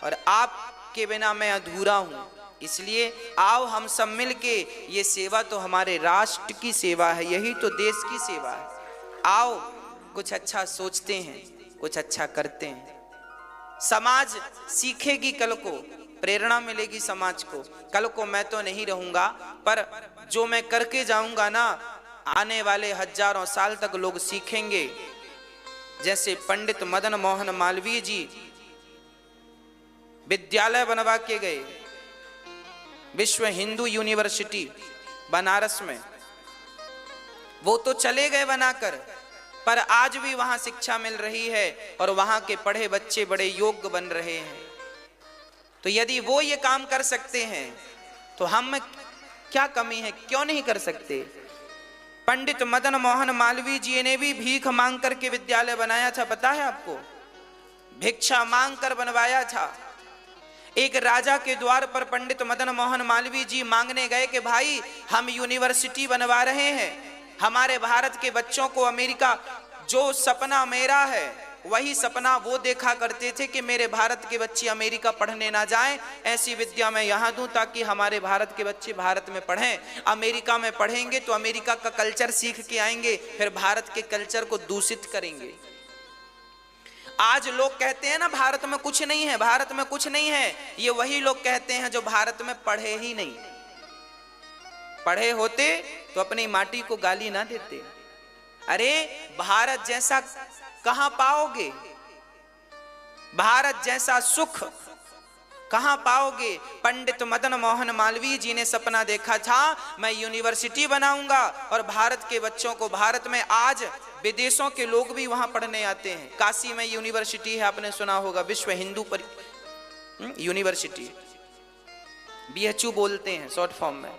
और आपके बिना मैं अधूरा हूँ। इसलिए आओ हम सब मिलके, ये सेवा तो हमारे राष्ट्र की सेवा है, यही तो देश की सेवा है। आओ कुछ अच्छा सोचते हैं, कुछ अच्छा करते हैं। समाज सीखेगी, कल को प्रेरणा मिलेगी समाज को। कल को मैं तो नहीं रहूंगा, पर जो मैं करके जाऊंगा ना, आने वाले हजारों साल तक लोग सीखेंगे। जैसे पंडित मदन मोहन मालवीय जी विद्यालय बनवा के गए, विश्व हिंदू यूनिवर्सिटी बनारस में, वो तो चले गए बनाकर, पर आज भी वहां शिक्षा मिल रही है और वहां के पढ़े बच्चे बड़े योग्य बन रहे हैं। तो यदि वो ये काम कर सकते हैं तो हम में क्या कमी है, क्यों नहीं कर सकते। पंडित मदन मोहन मालवीय जी ने भी भीख मांग करके विद्यालय बनाया था, पता है आपको, भिक्षा मांग कर बनवाया था। एक राजा के द्वार पर पंडित मदन मोहन मालवीय जी मांगने गए कि भाई हम यूनिवर्सिटी बनवा रहे हैं, हमारे भारत के बच्चों को अमेरिका, जो सपना मेरा है वही सपना वो देखा करते थे कि मेरे भारत के बच्चे अमेरिका पढ़ने ना जाएं, ऐसी विद्या मैं यहाँ दूं ताकि हमारे भारत के बच्चे भारत में पढ़ें। अमेरिका में पढ़ेंगे तो अमेरिका का कल्चर सीख के आएंगे, फिर भारत के कल्चर को दूषित करेंगे। आज लोग कहते हैं ना भारत में कुछ नहीं है, भारत में कुछ नहीं है, ये वही लोग कहते हैं जो भारत में पढ़े ही नहीं। पढ़े होते तो अपनी माटी को गाली ना देते। अरे भारत जैसा कहां पाओगे, भारत जैसा सुख कहां पाओगे। पंडित मदन मोहन मालवीय जी ने सपना देखा था, मैं यूनिवर्सिटी बनाऊंगा और भारत के बच्चों को, भारत में आज विदेशों के लोग भी वहां पढ़ने आते हैं। काशी में यूनिवर्सिटी है, आपने सुना होगा, विश्व हिंदू यूनिवर्सिटी, BHU बोलते हैं शॉर्ट फॉर्म में।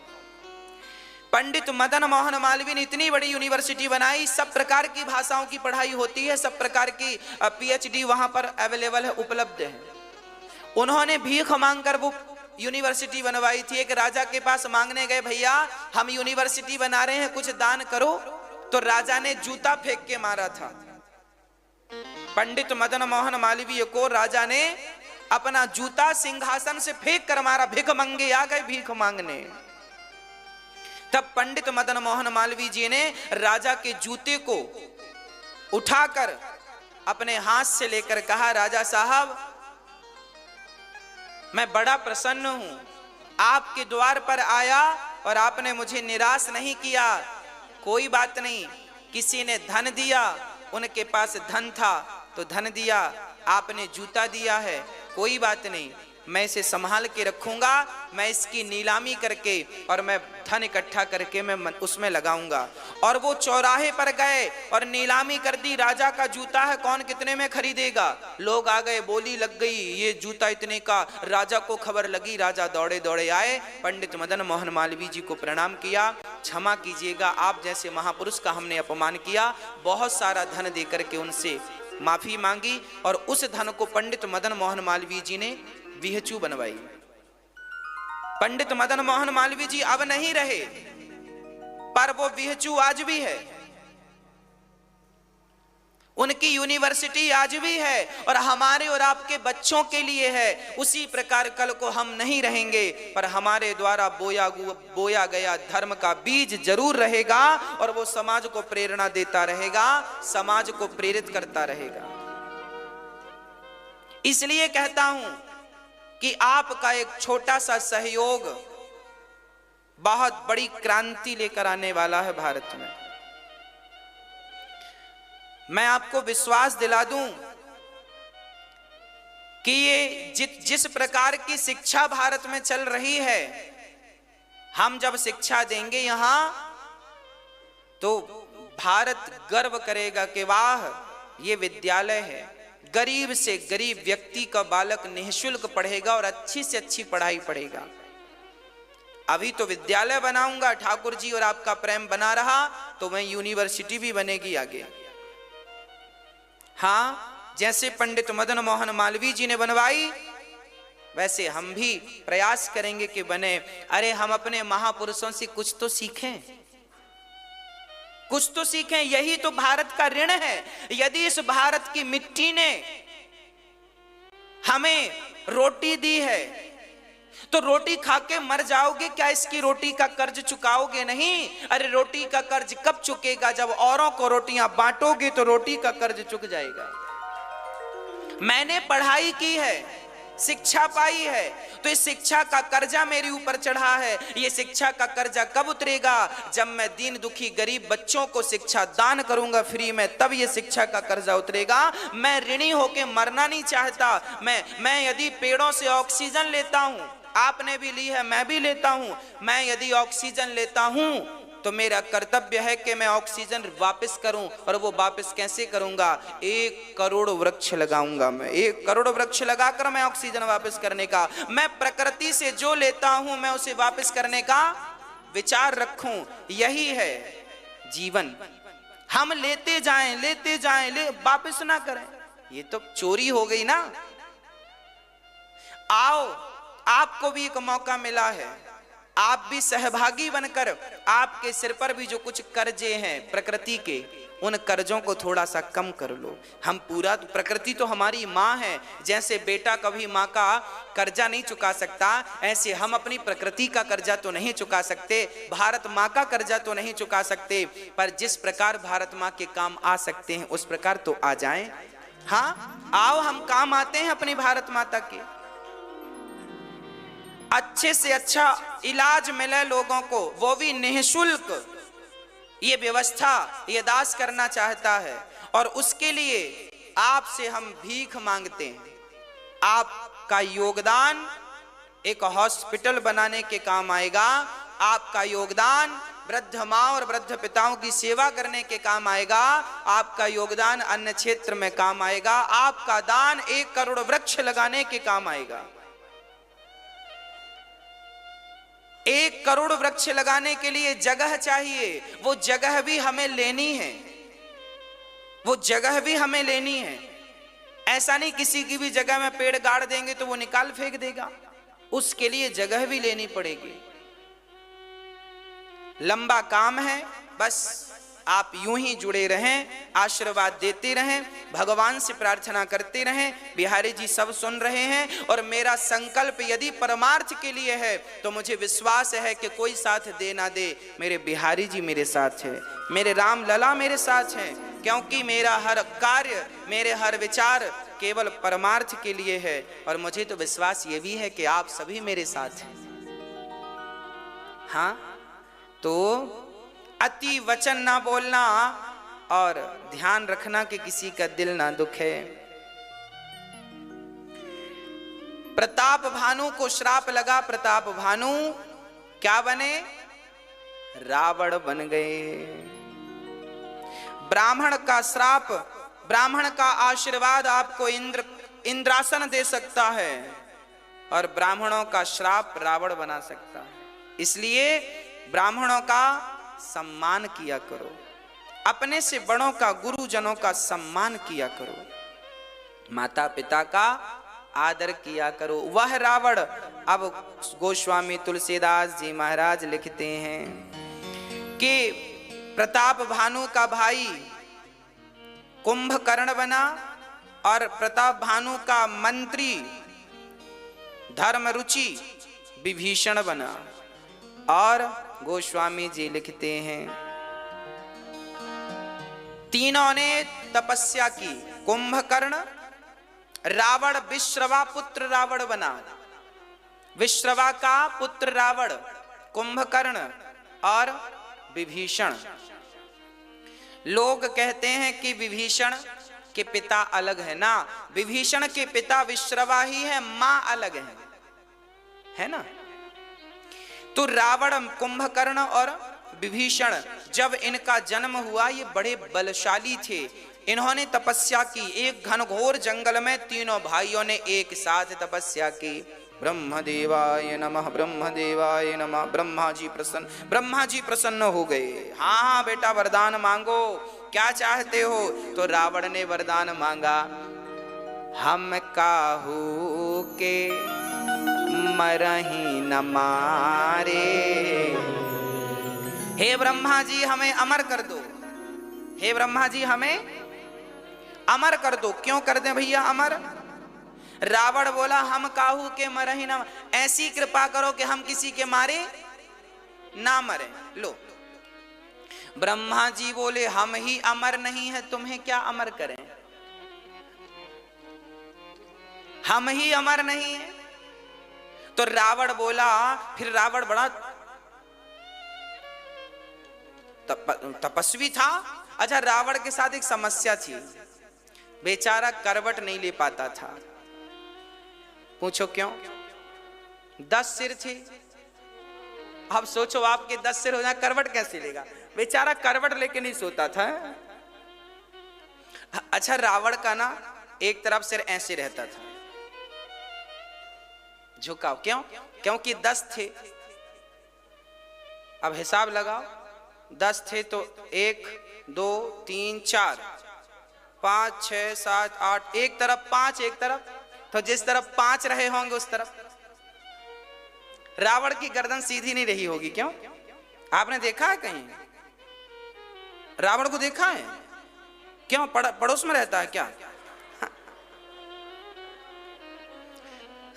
पंडित मदन मोहन मालवीय ने इतनी बड़ी यूनिवर्सिटी बनाई, सब प्रकार की भाषाओं की पढ़ाई होती है, सब प्रकार की PhD वहां पर अवेलेबल है, उपलब्ध है। उन्होंने भीख मांगकर वो यूनिवर्सिटी बनवाई थी। एक राजा के पास मांगने गए, भैया हम यूनिवर्सिटी बना रहे हैं, कुछ दान करो। तो राजा ने जूता फेंक के मारा था। पंडित मदन मोहन मालवीय को राजा ने अपना जूता सिंहासन से फेंक कर मारा। भिख मंगे आ गए भीख मांगने। तब पंडित मदन मोहन मालवीय जी ने राजा के जूते को उठाकर अपने हाथ से लेकर कहा, राजा साहब मैं बड़ा प्रसन्न हूं, आपके द्वार पर आया और आपने मुझे निराश नहीं किया। कोई बात नहीं, किसी ने धन दिया, उनके पास धन था तो धन दिया, आपने जूता दिया है, कोई बात नहीं, मैं इसे संभाल के रखूंगा, मैं इसकी नीलामी करके और मैं धन इकट्ठा करके मैं उसमें लगाऊंगा। और वो चौराहे पर गए और नीलामी कर दी। राजा का जूता है, कौन कितने में खरीदेगा। लोग आ गए, बोली लग गई, ये जूता इतने का। राजा को खबर लगी, राजा दौड़े दौड़े आए, पंडित मदन मोहन मालवीय जी को प्रणाम किया। क्षमा कीजिएगा, आप जैसे महापुरुष का हमने अपमान किया। बहुत सारा धन देकर के उनसे माफी मांगी और उस धन को पंडित मदन मोहन मालवीय जी ने BHU बनवाई। पंडित मदन मोहन मालवीय जी अब नहीं रहे, पर वो BHU आज भी है, उनकी यूनिवर्सिटी आज भी है और हमारे और आपके बच्चों के लिए है। उसी प्रकार कल को हम नहीं रहेंगे, पर हमारे द्वारा बोया गया धर्म का बीज जरूर रहेगा और वो समाज को प्रेरणा देता रहेगा, समाज को प्रेरित करता रहेगा। इसलिए कहता हूं कि आपका एक छोटा सा सहयोग बहुत बड़ी क्रांति लेकर आने वाला है भारत में। मैं आपको विश्वास दिला दूं कि ये जिस प्रकार की शिक्षा भारत में चल रही है, हम जब शिक्षा देंगे यहां तो भारत गर्व करेगा कि वाह ये विद्यालय है। गरीब से गरीब व्यक्ति का बालक निःशुल्क पढ़ेगा और अच्छी से अच्छी पढ़ाई पढ़ेगा। अभी तो विद्यालय बनाऊंगा, ठाकुर जी और आपका प्रेम बना रहा तो मैं यूनिवर्सिटी भी बनेगी आगे। हाँ, जैसे पंडित मदन मोहन मालवीय जी ने बनवाई वैसे हम भी प्रयास करेंगे कि बने। अरे हम अपने महापुरुषों से कुछ तो सीखें, कुछ तो सीखें, यही तो भारत का ऋण है। यदि इस भारत की मिट्टी ने हमें रोटी दी है तो रोटी खा के मर जाओगे क्या, इसकी रोटी का कर्ज चुकाओगे नहीं। अरे रोटी का कर्ज कब चुकेगा, जब औरों को रोटियां बांटोगे तो रोटी का कर्ज चुक जाएगा। मैंने पढ़ाई की है, शिक्षा पाई है, तो इस शिक्षा का कर्जा मेरे ऊपर चढ़ा है। ये शिक्षा का कर्जा कब उतरेगा, जब मैं दीन दुखी गरीब बच्चों को शिक्षा दान करूंगा फ्री में, तब ये शिक्षा का कर्जा उतरेगा। मैं ऋणी होके मरना नहीं चाहता। मैं यदि पेड़ों से ऑक्सीजन लेता हूं, आपने भी ली है, मैं भी लेता हूं, मैं यदि ऑक्सीजन लेता हूं तो मेरा कर्तव्य है कि मैं ऑक्सीजन वापस करूं। और वो वापस कैसे करूंगा? 1 करोड़ वृक्ष लगाऊंगा। मैं 1 करोड़ वृक्ष लगाकर मैं ऑक्सीजन वापस करने का, मैं प्रकृति से जो लेता हूं मैं उसे वापस करने का विचार रखूं। यही है जीवन। हम लेते जाएं, वापस ना करें, ये तो चोरी हो गई ना। आओ, आपको भी एक मौका मिला है, आप भी सहभागी बनकर, आपके सिर पर भी जो कुछ कर्जे हैं प्रकृति के, उन कर्जों को थोड़ा सा कम कर लो। हम पूरा, प्रकृति तो हमारी माँ है, जैसे बेटा कभी माँ का कर्जा नहीं चुका सकता, ऐसे हम अपनी प्रकृति का कर्जा तो नहीं चुका सकते, भारत माँ का कर्जा तो नहीं चुका सकते, पर जिस प्रकार भारत माँ के काम आ सकते हैं उस प्रकार तो आ जाएं। हाँ, आओ, हम काम आते हैं अपनी भारत माता के। अच्छे से अच्छा इलाज मिले लोगों को, वो भी निःशुल्क, ये व्यवस्था ये दास करना चाहता है। और उसके लिए आपसे हम भीख मांगते हैं। आपका योगदान एक हॉस्पिटल बनाने के काम आएगा, आपका योगदान वृद्ध माँ और वृद्ध पिताओं की सेवा करने के काम आएगा, आपका योगदान अन्य क्षेत्र में काम आएगा, आपका दान 1 करोड़ वृक्ष लगाने के काम आएगा। 1 करोड़ वृक्ष लगाने के लिए जगह चाहिए, वो जगह भी हमें लेनी है, वो जगह भी हमें लेनी है। ऐसा नहीं किसी की भी जगह में पेड़ गाड़ देंगे तो वो निकाल फेंक देगा, उसके लिए जगह भी लेनी पड़ेगी। लंबा काम है, बस आप यूं ही जुड़े रहें, आशीर्वाद देते रहें, भगवान से प्रार्थना करते रहें। बिहारी जी सब सुन रहे हैं, और मेरा संकल्प यदि परमार्थ के लिए है तो मुझे विश्वास है कि कोई साथ दे ना दे, मेरे बिहारी जी मेरे साथ है, मेरे राम लला मेरे साथ हैं, क्योंकि मेरा हर कार्य, मेरे हर विचार केवल परमार्थ के लिए है। और मुझे तो विश्वास ये भी है कि आप सभी मेरे साथ हैं। हाँ, तो अति वचन ना बोलना, और ध्यान रखना कि किसी का दिल ना दुखे। प्रताप भानु को श्राप लगा, प्रताप भानु क्या बने? रावण बन गए। ब्राह्मण का श्राप, ब्राह्मण का आशीर्वाद आपको इंद्रासन दे सकता है, और ब्राह्मणों का श्राप रावण बना सकता है। इसलिए ब्राह्मणों का सम्मान किया करो, अपने से बड़ों का, गुरुजनों का सम्मान किया करो, माता पिता का आदर किया करो। वह रावण, अब गोस्वामी तुलसीदास जी महाराज लिखते हैं कि प्रताप भानु का भाई कुंभकर्ण बना, और प्रताप भानु का मंत्री धर्मरुचि विभीषण बना। और गोस्वामी जी लिखते हैं तीनों ने तपस्या की। कुंभकर्ण, रावण विश्रवा पुत्र रावण बना, विश्रवा का पुत्र रावण, कुंभकर्ण और विभीषण। लोग कहते हैं कि विभीषण के पिता अलग है ना, विभीषण के पिता विश्रवा ही है, मां अलग है ना। तो रावण, कुंभकर्ण और विभीषण, जब इनका जन्म हुआ ये बड़े बलशाली थे। इन्होंने तपस्या की, एक घनघोर जंगल में तीनों भाइयों ने एक साथ तपस्या की। ब्रह्मदेवाय नमः, ब्रह्मदेवाय नमः। ब्रह्मा जी प्रसन्न हो गए। हाँ बेटा, वरदान मांगो, क्या चाहते हो? तो रावण ने वरदान मांगा, हम काहू के मरही न मारे। हे ब्रह्मा जी हमें अमर कर दो, हे ब्रह्मा जी हमें अमर कर दो। क्यों कर दें भैया अमर? रावण बोला, हम काहू के मरही न, ऐसी कृपा करो कि हम किसी के मारे ना मरे। लो, ब्रह्मा जी बोले, हम ही अमर नहीं है, तुम्हें क्या अमर करें? हम ही अमर नहीं है। तो रावण बोला, फिर रावण बड़ा तपस्वी था। अच्छा, रावण के साथ एक समस्या थी, बेचारा करवट नहीं ले पाता था। पूछो क्यों? 10 सिर थे, अब सोचो आपके 10 सिर हो जाए, करवट कैसे लेगा? बेचारा करवट लेके नहीं सोता था। अच्छा, रावण का ना एक तरफ सिर ऐसे रहता था, झुकाव। क्यों? क्योंकि 10 थे। अब हिसाब लगाओ, 10 थे तो 1 2 3 4 5 6 7 8, एक तरफ 5, एक तरफ, तो जिस तरफ 5 रहे होंगे उस तरफ रावण की गर्दन सीधी नहीं रही होगी। क्यों? आपने देखा है कहीं रावण को? देखा है? क्यों? पड़ोस में रहता है क्या?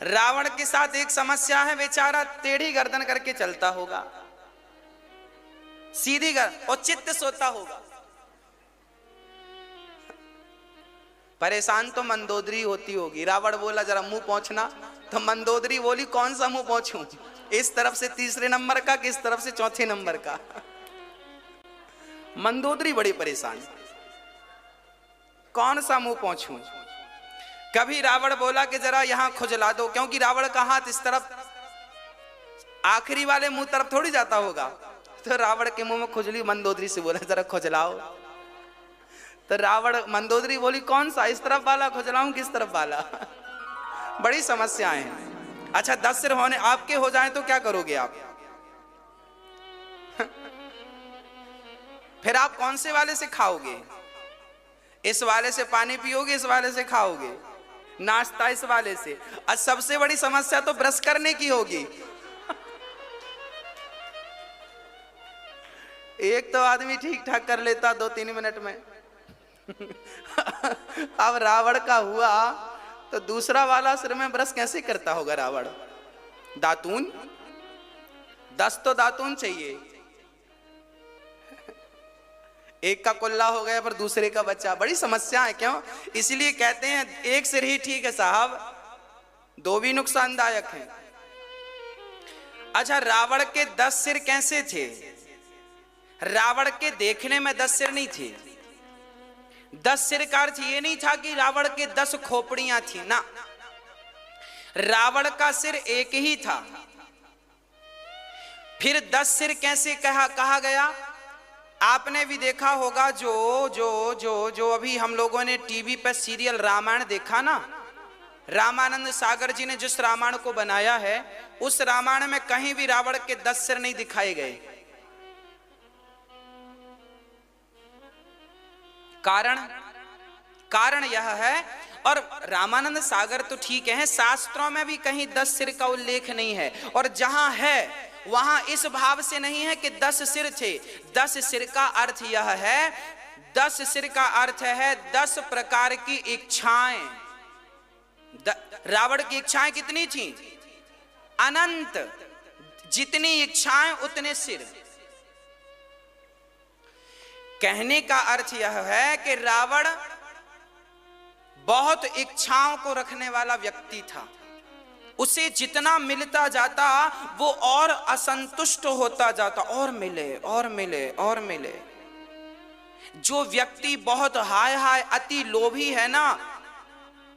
रावण के साथ एक समस्या है, बेचारा टेढ़ी गर्दन करके चलता होगा, सीधी गर्दन, और चित्त सोता होगा। परेशान तो मंदोदरी होती होगी। रावण बोला जरा मुंह पहुंचना, तो मंदोदरी बोली कौन सा मुंह पहुंचूं, इस तरफ से 3रे नंबर का, किस तरफ से 4थे नंबर का। मंदोदरी बड़ी परेशान, कौन सा मुंह पहुंचूं। कभी रावण बोला कि जरा यहां खुजला दो, क्योंकि रावण का हाथ इस तरफ आखिरी वाले मुंह तरफ थोड़ी जाता होगा, तो रावण के मुंह में खुजली। मंदोदरी से बोला जरा खुजलाओ, तो रावण मंदोदरी बोली कौन सा, इस तरफ वाला खुजलाऊं किस तरफ वाला। बड़ी समस्याएं हैं। अच्छा, 10 सिर होने आपके हो जाएं तो क्या करोगे आप? फिर आप कौन से वाले से खाओगे? इस वाले से पानी पियोगे, इस वाले से खाओगे, नाश्ता इस वाले से। और सबसे बड़ी समस्या तो ब्रश करने की होगी। एक तो आदमी ठीक ठाक कर लेता 2-3 मिनट में। अब रावण का हुआ तो दूसरा वाला सिर में ब्रश कैसे करता होगा रावण? दातून, 10 तो दातून चाहिए। एक का कुल्ला हो गया पर दूसरे का बच्चा, बड़ी समस्या है। क्यों? इसलिए कहते हैं एक सिर ही ठीक है साहब, 2 भी नुकसानदायक हैं। अच्छा, रावण के 10 सिर कैसे थे? रावण के देखने में 10 सिर नहीं थे। 10 सिर का अर्थ ये नहीं था कि रावण के 10 खोपड़ियां थी ना, रावण का सिर एक ही था। फिर 10 सिर कैसे कहा गया? आपने भी देखा होगा, जो अभी हम लोगों ने टीवी पर सीरियल रामायण देखा ना, रामानंद सागर जी ने जिस रामायण को बनाया है, उस रामायण में कहीं भी रावण के 10 सिर नहीं दिखाए गए। कारण यह है, और रामानंद सागर तो ठीक है, शास्त्रों में भी कहीं 10 सिर का उल्लेख नहीं है, और जहां है वहां इस भाव से नहीं है कि 10 सिर थे। 10 सिर का अर्थ यह है, 10 सिर का अर्थ है 10 प्रकार की इच्छाएं। रावण की इच्छाएं कितनी थी? अनंत। जितनी इच्छाएं उतने सिर। कहने का अर्थ यह है कि रावण बहुत इच्छाओं को रखने वाला व्यक्ति था। उसे जितना मिलता जाता वो और असंतुष्ट होता जाता, और मिले और मिले और मिले। जो व्यक्ति बहुत हाय हाय अति लोभी है ना,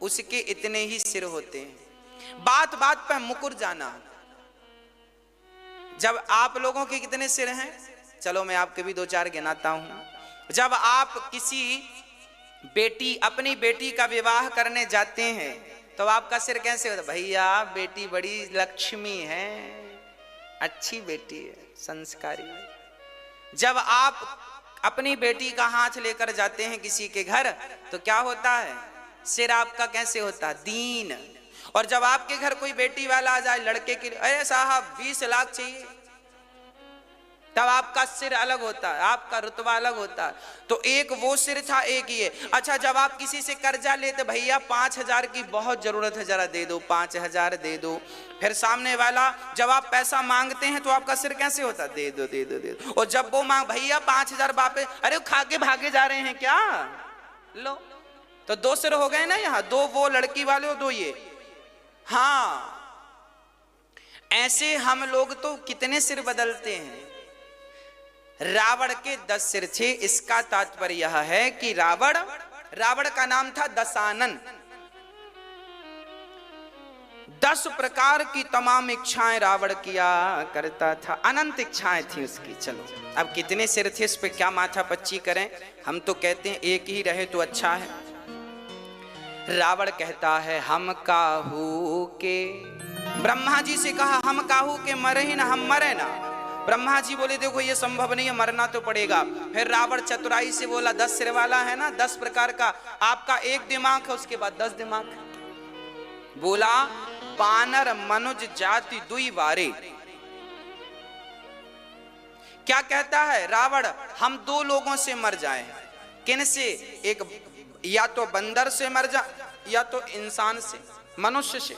उसके इतने ही सिर होते हैं। बात बात पर मुकुर जाना। जब आप लोगों के कितने सिर हैं? चलो मैं आपके भी 2-4 गिनाता हूं। जब आप किसी अपनी बेटी का विवाह करने जाते हैं तो आपका सिर कैसे होता? भैया बेटी बड़ी लक्ष्मी है, अच्छी बेटी है, संस्कारी है। जब आप अपनी बेटी का हाथ लेकर जाते हैं किसी के घर तो क्या होता है? सिर आपका कैसे होता? दीन। और जब आपके घर कोई बेटी वाला आ जाए लड़के के, अरे साहब 20 लाख चाहिए, तब आपका सिर अलग होता है, आपका रुतबा अलग होता है। तो एक वो सिर था, एक ये। अच्छा, जब आप किसी से कर्जा लेते, भैया 5000 की बहुत जरूरत है, जरा दे दो, 5000 दे दो। फिर सामने वाला जब आप पैसा मांगते हैं तो आपका सिर कैसे होता? दे दो दे दो दे दो। और जब वो मांग, भैया 5000 वापस, अरे खा के भागे जा रहे हैं क्या? लो, तो 2 सिर हो गए ना यहाँ, 2 वो लड़की वाले और 2 ये। हाँ, ऐसे हम लोग तो कितने सिर बदलते हैं। रावण के 10 सिर थे। इसका तात्पर्य यह है कि रावण का नाम था दशानन। 10 प्रकार की तमाम इच्छाएं रावण किया करता था, अनंत इच्छाएं थी उसकी। चलो अब कितने सिर थे, इस पे क्या माथा पच्ची करें, हम तो कहते हैं एक ही रहे तो अच्छा है। रावण कहता है हम काहू के, ब्रह्मा जी से कहा हम काहू के मरे ही ना, हम मरे ना। ब्रह्मा जी बोले देखो ये संभव नहीं है, मरना तो पड़ेगा। फिर रावण चतुराई से बोला 10 सिर वाला है ना, 10 प्रकार का, आपका एक दिमाग है, उसके बाद 10 दिमाग है। बोला पानर मनुज जाति दुई वारे। क्या कहता है रावण, हम 2 लोगों से मर जाएं। किन से? एक या तो बंदर से मर जा, या तो इंसान से, मनुष्य से।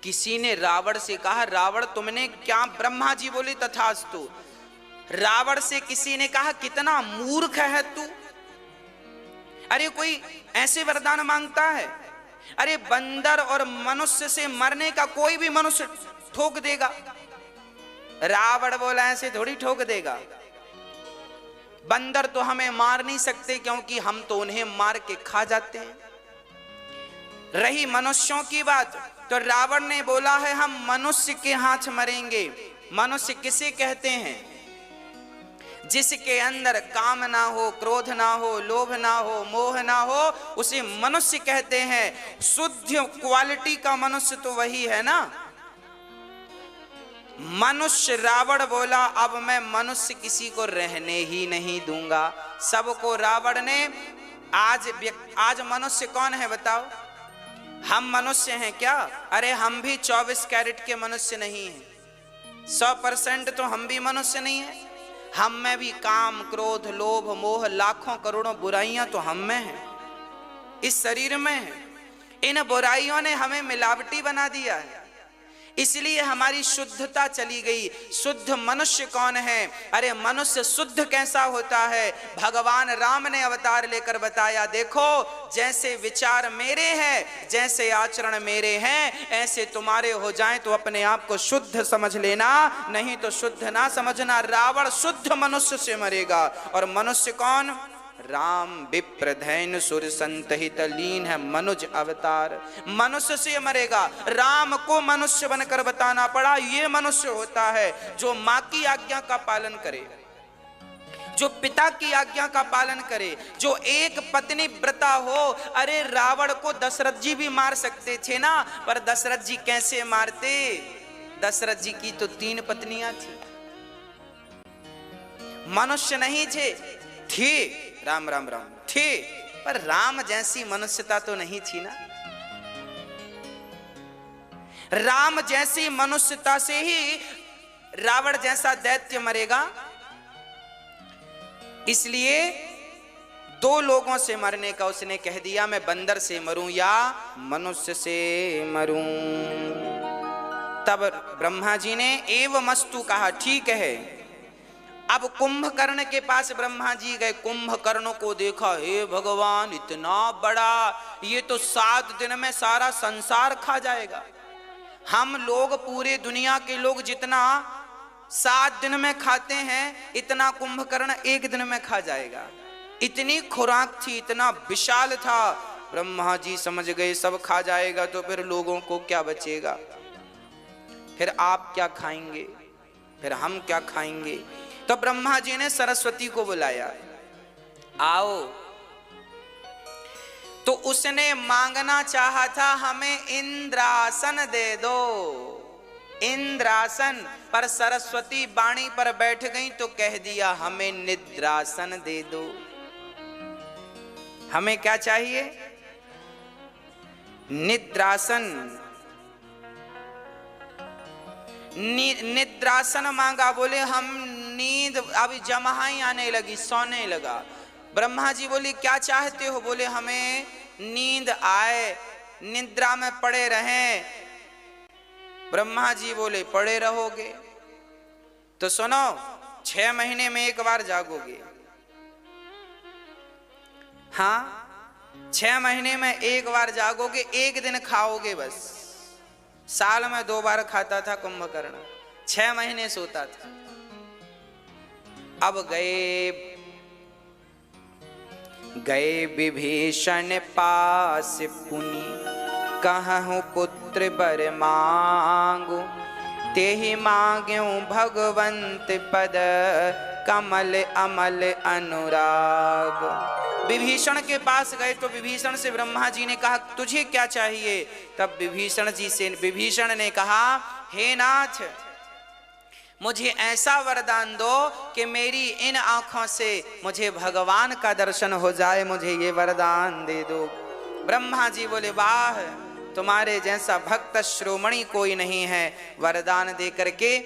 किसी ने रावण से कहा रावण तुमने क्या, ब्रह्मा जी बोले तथास्तु। रावण से किसी ने कहा कितना मूर्ख है तू, अरे कोई ऐसे वरदान मांगता है? अरे बंदर और मनुष्य से मरने का कोई भी मनुष्य ठोक देगा। रावण बोला ऐसे थोड़ी ठोक देगा, बंदर तो हमें मार नहीं सकते क्योंकि हम तो उन्हें मार के खा जाते हैं। रही मनुष्यों की बात, तो रावण ने बोला है हम मनुष्य के हाथ मरेंगे। मनुष्य किसे कहते हैं? जिसके अंदर काम ना हो, क्रोध ना हो, लोभ ना हो, मोह ना हो, उसे मनुष्य कहते हैं। शुद्ध क्वालिटी का मनुष्य तो वही है ना। मनुष्य रावण बोला अब मैं मनुष्य किसी को रहने ही नहीं दूंगा। सबको रावण ने आज मनुष्य कौन है बताओ? हम मनुष्य हैं क्या? अरे हम भी 24 कैरेट के मनुष्य नहीं हैं, 100% तो हम भी मनुष्य नहीं हैं। हम में भी काम, क्रोध, लोभ, मोह, लाखों करोड़ों बुराइयां तो हम में हैं, इस शरीर में है। इन बुराइयों ने हमें मिलावटी बना दिया है, इसलिए हमारी शुद्धता चली गई। शुद्ध मनुष्य कौन है? अरे मनुष्य शुद्ध कैसा होता है? भगवान राम ने अवतार लेकर बताया, देखो जैसे विचार मेरे हैं, जैसे आचरण मेरे हैं, ऐसे तुम्हारे हो जाएं तो अपने आप को शुद्ध समझ लेना, नहीं तो शुद्ध ना समझना। रावण शुद्ध मनुष्य से मरेगा। और मनुष्य कौन? राम विप्र धैन सुर संतहित लीन है मनुज अवतार, मनुष्य से मरेगा। राम को मनुष्य बनकर बताना पड़ा, ये मनुष्य होता है जो माँ की आज्ञा का पालन करे, जो पिता की आज्ञा का पालन करे, जो एक पत्नी व्रता हो। अरे रावण को दशरथ जी भी मार सकते थे ना, पर दशरथ जी कैसे मारते? दशरथ जी की तो 3 पत्नियां थी, मनुष्य नहीं थे राम राम राम थे, पर राम जैसी मनुष्यता तो नहीं थी ना। राम जैसी मनुष्यता से ही रावण जैसा दैत्य मरेगा। इसलिए 2 लोगों से मरने का उसने कह दिया, मैं बंदर से मरूं या मनुष्य से मरूं। तब ब्रह्मा जी ने एवमस्तु कहा, ठीक है। अब कुंभकर्ण के पास ब्रह्मा जी गए, कुंभकर्ण को देखा, हे भगवान इतना बड़ा, ये तो 7 दिन में सारा संसार खा जाएगा। हम लोग पूरे दुनिया के लोग जितना 7 दिन में खाते हैं, इतना कुंभकर्ण 1 दिन में खा जाएगा। इतनी खुराक थी, इतना विशाल था। ब्रह्मा जी समझ गए सब खा जाएगा तो फिर लोगों को क्या बचेगा, फिर आप क्या खाएंगे, फिर हम क्या खाएंगे। तो ब्रह्मा जी ने सरस्वती को बुलाया, आओ। तो उसने मांगना चाहा था हमें इंद्रासन दे दो, इंद्रासन, पर सरस्वती वाणी पर बैठ गई तो कह दिया हमें निद्रासन दे दो। हमें क्या चाहिए? निद्रासन। निद्रासन मांगा, बोले हम नींद अभी जमाई आने लगी, सोने लगा। ब्रह्मा जी बोले क्या चाहते हो? बोले हमें नींद आए, निद्रा में पड़े रहें। ब्रह्मा जी बोले पड़े रहोगे तो सुनो, 6 महीने में 1 बार जागोगे। हाँ 6 महीने में 1 बार जागोगे, 1 दिन खाओगे बस। साल में 2 बार खाता था कुंभकर्ण, 6 महीने सोता था। अब गए विभीषण पास पुनि, कहूँ पुत्र बर मांगू, तेहि मांग्यूं भगवंत पद, कमल अमल अनुराग। विभीषण के पास गए तो विभीषण से ब्रह्मा जी ने कहा तुझे क्या चाहिए? तब विभीषण ने कहा हे नाथ, मुझे ऐसा वरदान दो कि मेरी इन आंखों से मुझे भगवान का दर्शन हो जाए, मुझे ये वरदान दे दो। ब्रह्मा जी बोले वाह, तुम्हारे जैसा भक्त श्रोमणी कोई नहीं है। वरदान दे करके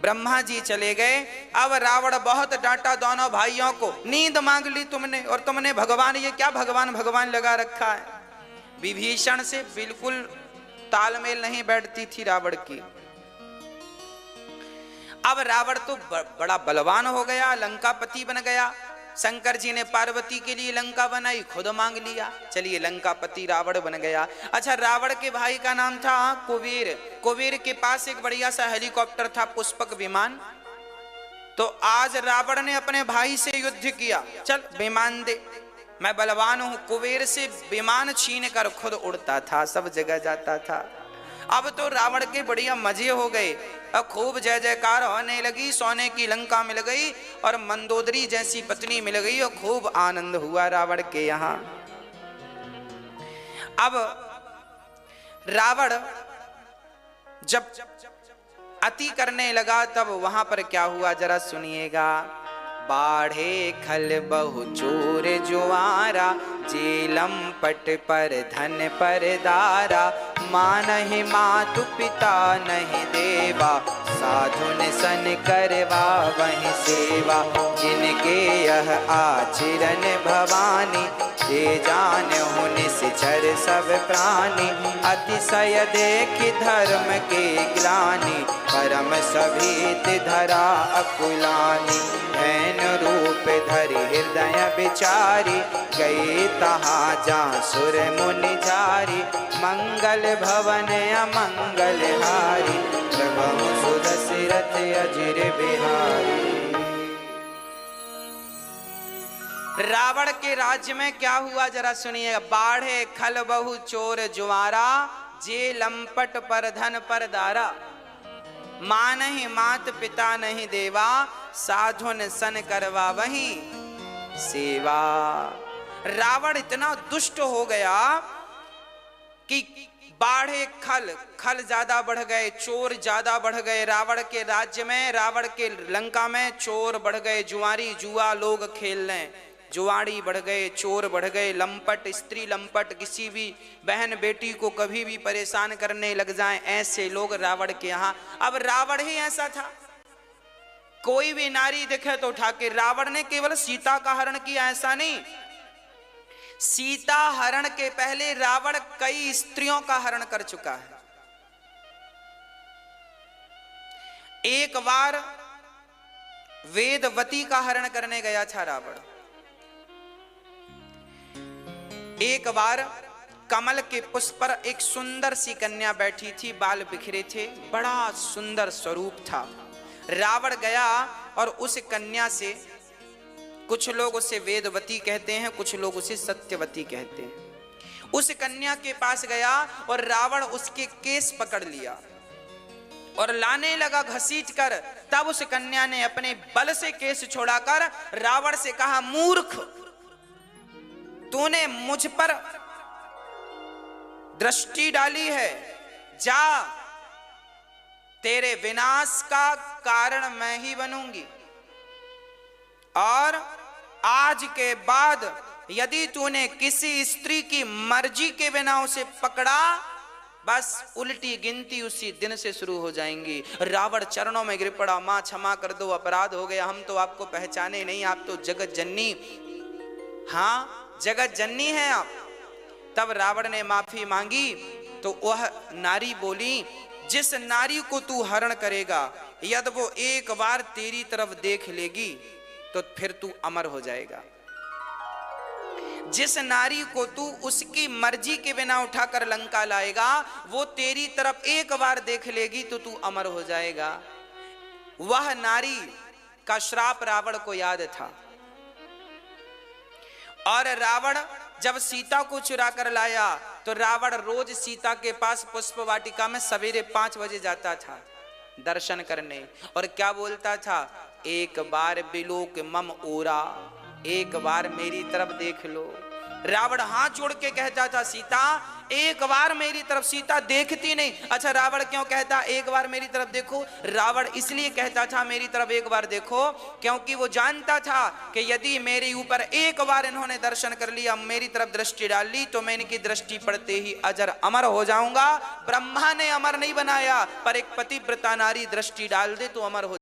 ब्रह्मा जी चले गए। अब रावण बहुत डांटा दोनों भाइयों को, नींद मांग ली तुमने और तुमने भगवान, ये क्या भगवान भगवान लगा रखा है। विभीषण से बिल्कुल तालमेल नहीं बैठती थी रावण की। अब रावण तो बड़ा बलवान हो गया, लंकापति बन गया। शंकर जी ने पार्वती के लिए लंका बनाई, खुद मांग लिया, चलिए लंकापति रावण बन गया। अच्छा, रावण के भाई का नाम था कुबेर। कुबेर के पास एक बढ़िया सा हेलीकॉप्टर था, पुष्पक विमान। तो आज रावण ने अपने भाई से युद्ध किया, चल विमान दे, मैं बलवान हूं। कुबेर से विमान छीन कर खुद उड़ता था, सब जगह जाता था। अब तो रावण के बढ़िया मजे हो गए, अब खूब जय जयकार होने लगी, सोने की लंका मिल गई और मंदोदरी जैसी पत्नी मिल गई और खूब आनंद हुआ रावण के यहाँ। अब रावण जब अति करने लगा तब वहां पर क्या हुआ जरा सुनिएगा। बाढ़े खल बहु चोर जुआरा, जेलम पट पर धन पर दारा, माँ नहीं मातु पिता नहीं देवा, साधुन सन करवा वही सेवा, जिनके यह आचरण भवानी, ये जान होने से छर सब प्राणी, अतिशय देख धर्म के ग्लानि, परम सभीत धरा अकुलानी, भैन रूप धरि हृदय विचारी, गई तहाँ जहाँ सुर मुनि झारी, मंगल भवन अमंगल हारी, प्रभु सुदशरथ अजिर बिहारी। रावण के राज्य में क्या हुआ जरा सुनिएगा। बाढ़े खल बहु चोर जुआरा, जे लंपट पर धन पर दारा, माँ नहीं मात पिता नहीं देवा, साधुन सन करवा वही सेवा। रावण इतना दुष्ट हो गया कि बाढ़े खल ज्यादा बढ़ गए, चोर ज्यादा बढ़ गए। रावण के राज्य में, रावण के लंका में चोर बढ़ गए, जुआरी जुआ लोग खेल रहे, जुआड़ी बढ़ गए, चोर बढ़ गए, लंपट स्त्री लंपट, किसी भी बहन बेटी को कभी भी परेशान करने लग जाएं, ऐसे लोग रावण के यहाँ। अब रावण ही ऐसा था, कोई भी नारी दिखे तो उठा के। रावण ने केवल सीता का हरण किया ऐसा नहीं, सीता हरण के पहले रावण कई स्त्रियों का हरण कर चुका है। एक बार वेदवती का हरण करने गया था रावण। एक बार कमल के पुष्प पर एक सुंदर सी कन्या बैठी थी, बाल बिखरे थे, बड़ा सुंदर स्वरूप था। रावण गया और उस कन्या से, कुछ लोग उसे वेदवती कहते हैं, कुछ लोग उसे सत्यवती कहते हैं, उस कन्या के पास गया और रावण उसके केस पकड़ लिया और लाने लगा घसीट कर। तब उस कन्या ने अपने बल से केस छोड़ाकर रावण से कहा, मूर्ख, तूने मुझ पर दृष्टि डाली है, जा, तेरे विनाश का कारण मैं ही बनूंगी, और आज के बाद यदि तूने किसी स्त्री की मर्जी के बिना उसे पकड़ा, बस उल्टी गिनती उसी दिन से शुरू हो जाएंगी। रावण चरणों में गिर पड़ा, मां क्षमा कर दो, अपराध हो गया, हम तो आपको पहचाने नहीं, आप तो जगत जननी, हाँ जगत जननी है आप। तब रावण ने माफी मांगी तो वह नारी बोली, जिस नारी को तू हरण करेगा, यदि वो एक बार तेरी तरफ देख लेगी तो फिर तू अमर हो जाएगा। जिस नारी को तू उसकी मर्जी के बिना उठाकर लंका लाएगा, वो तेरी तरफ एक बार देख लेगी तो तू अमर हो जाएगा। वह नारी का श्राप रावण को याद था, और रावण जब सीता को चुरा कर लाया तो रावण रोज सीता के पास पुष्प वाटिका में सवेरे 5 बजे जाता था दर्शन करने, और क्या बोलता था, एक बार बिलोक मम ओरा, एक बार मेरी तरफ देख लो। रावण हाथ जोड़ के कहता था, सीता एक बार मेरी तरफ। सीता देखती नहीं। अच्छा रावण क्यों कहता एक बार मेरी तरफ देखो? रावण इसलिए कहता था मेरी तरफ एक बार देखो, क्योंकि वो जानता था कि यदि मेरे ऊपर एक बार इन्होंने दर्शन कर लिया, मेरी तरफ दृष्टि डाल ली, तो मैं इनकी दृष्टि पड़ते ही अजर अमर हो जाऊंगा। ब्रह्मा ने अमर नहीं बनाया, पर एक पतिव्रता नारी दृष्टि डाल दे तो अमर हो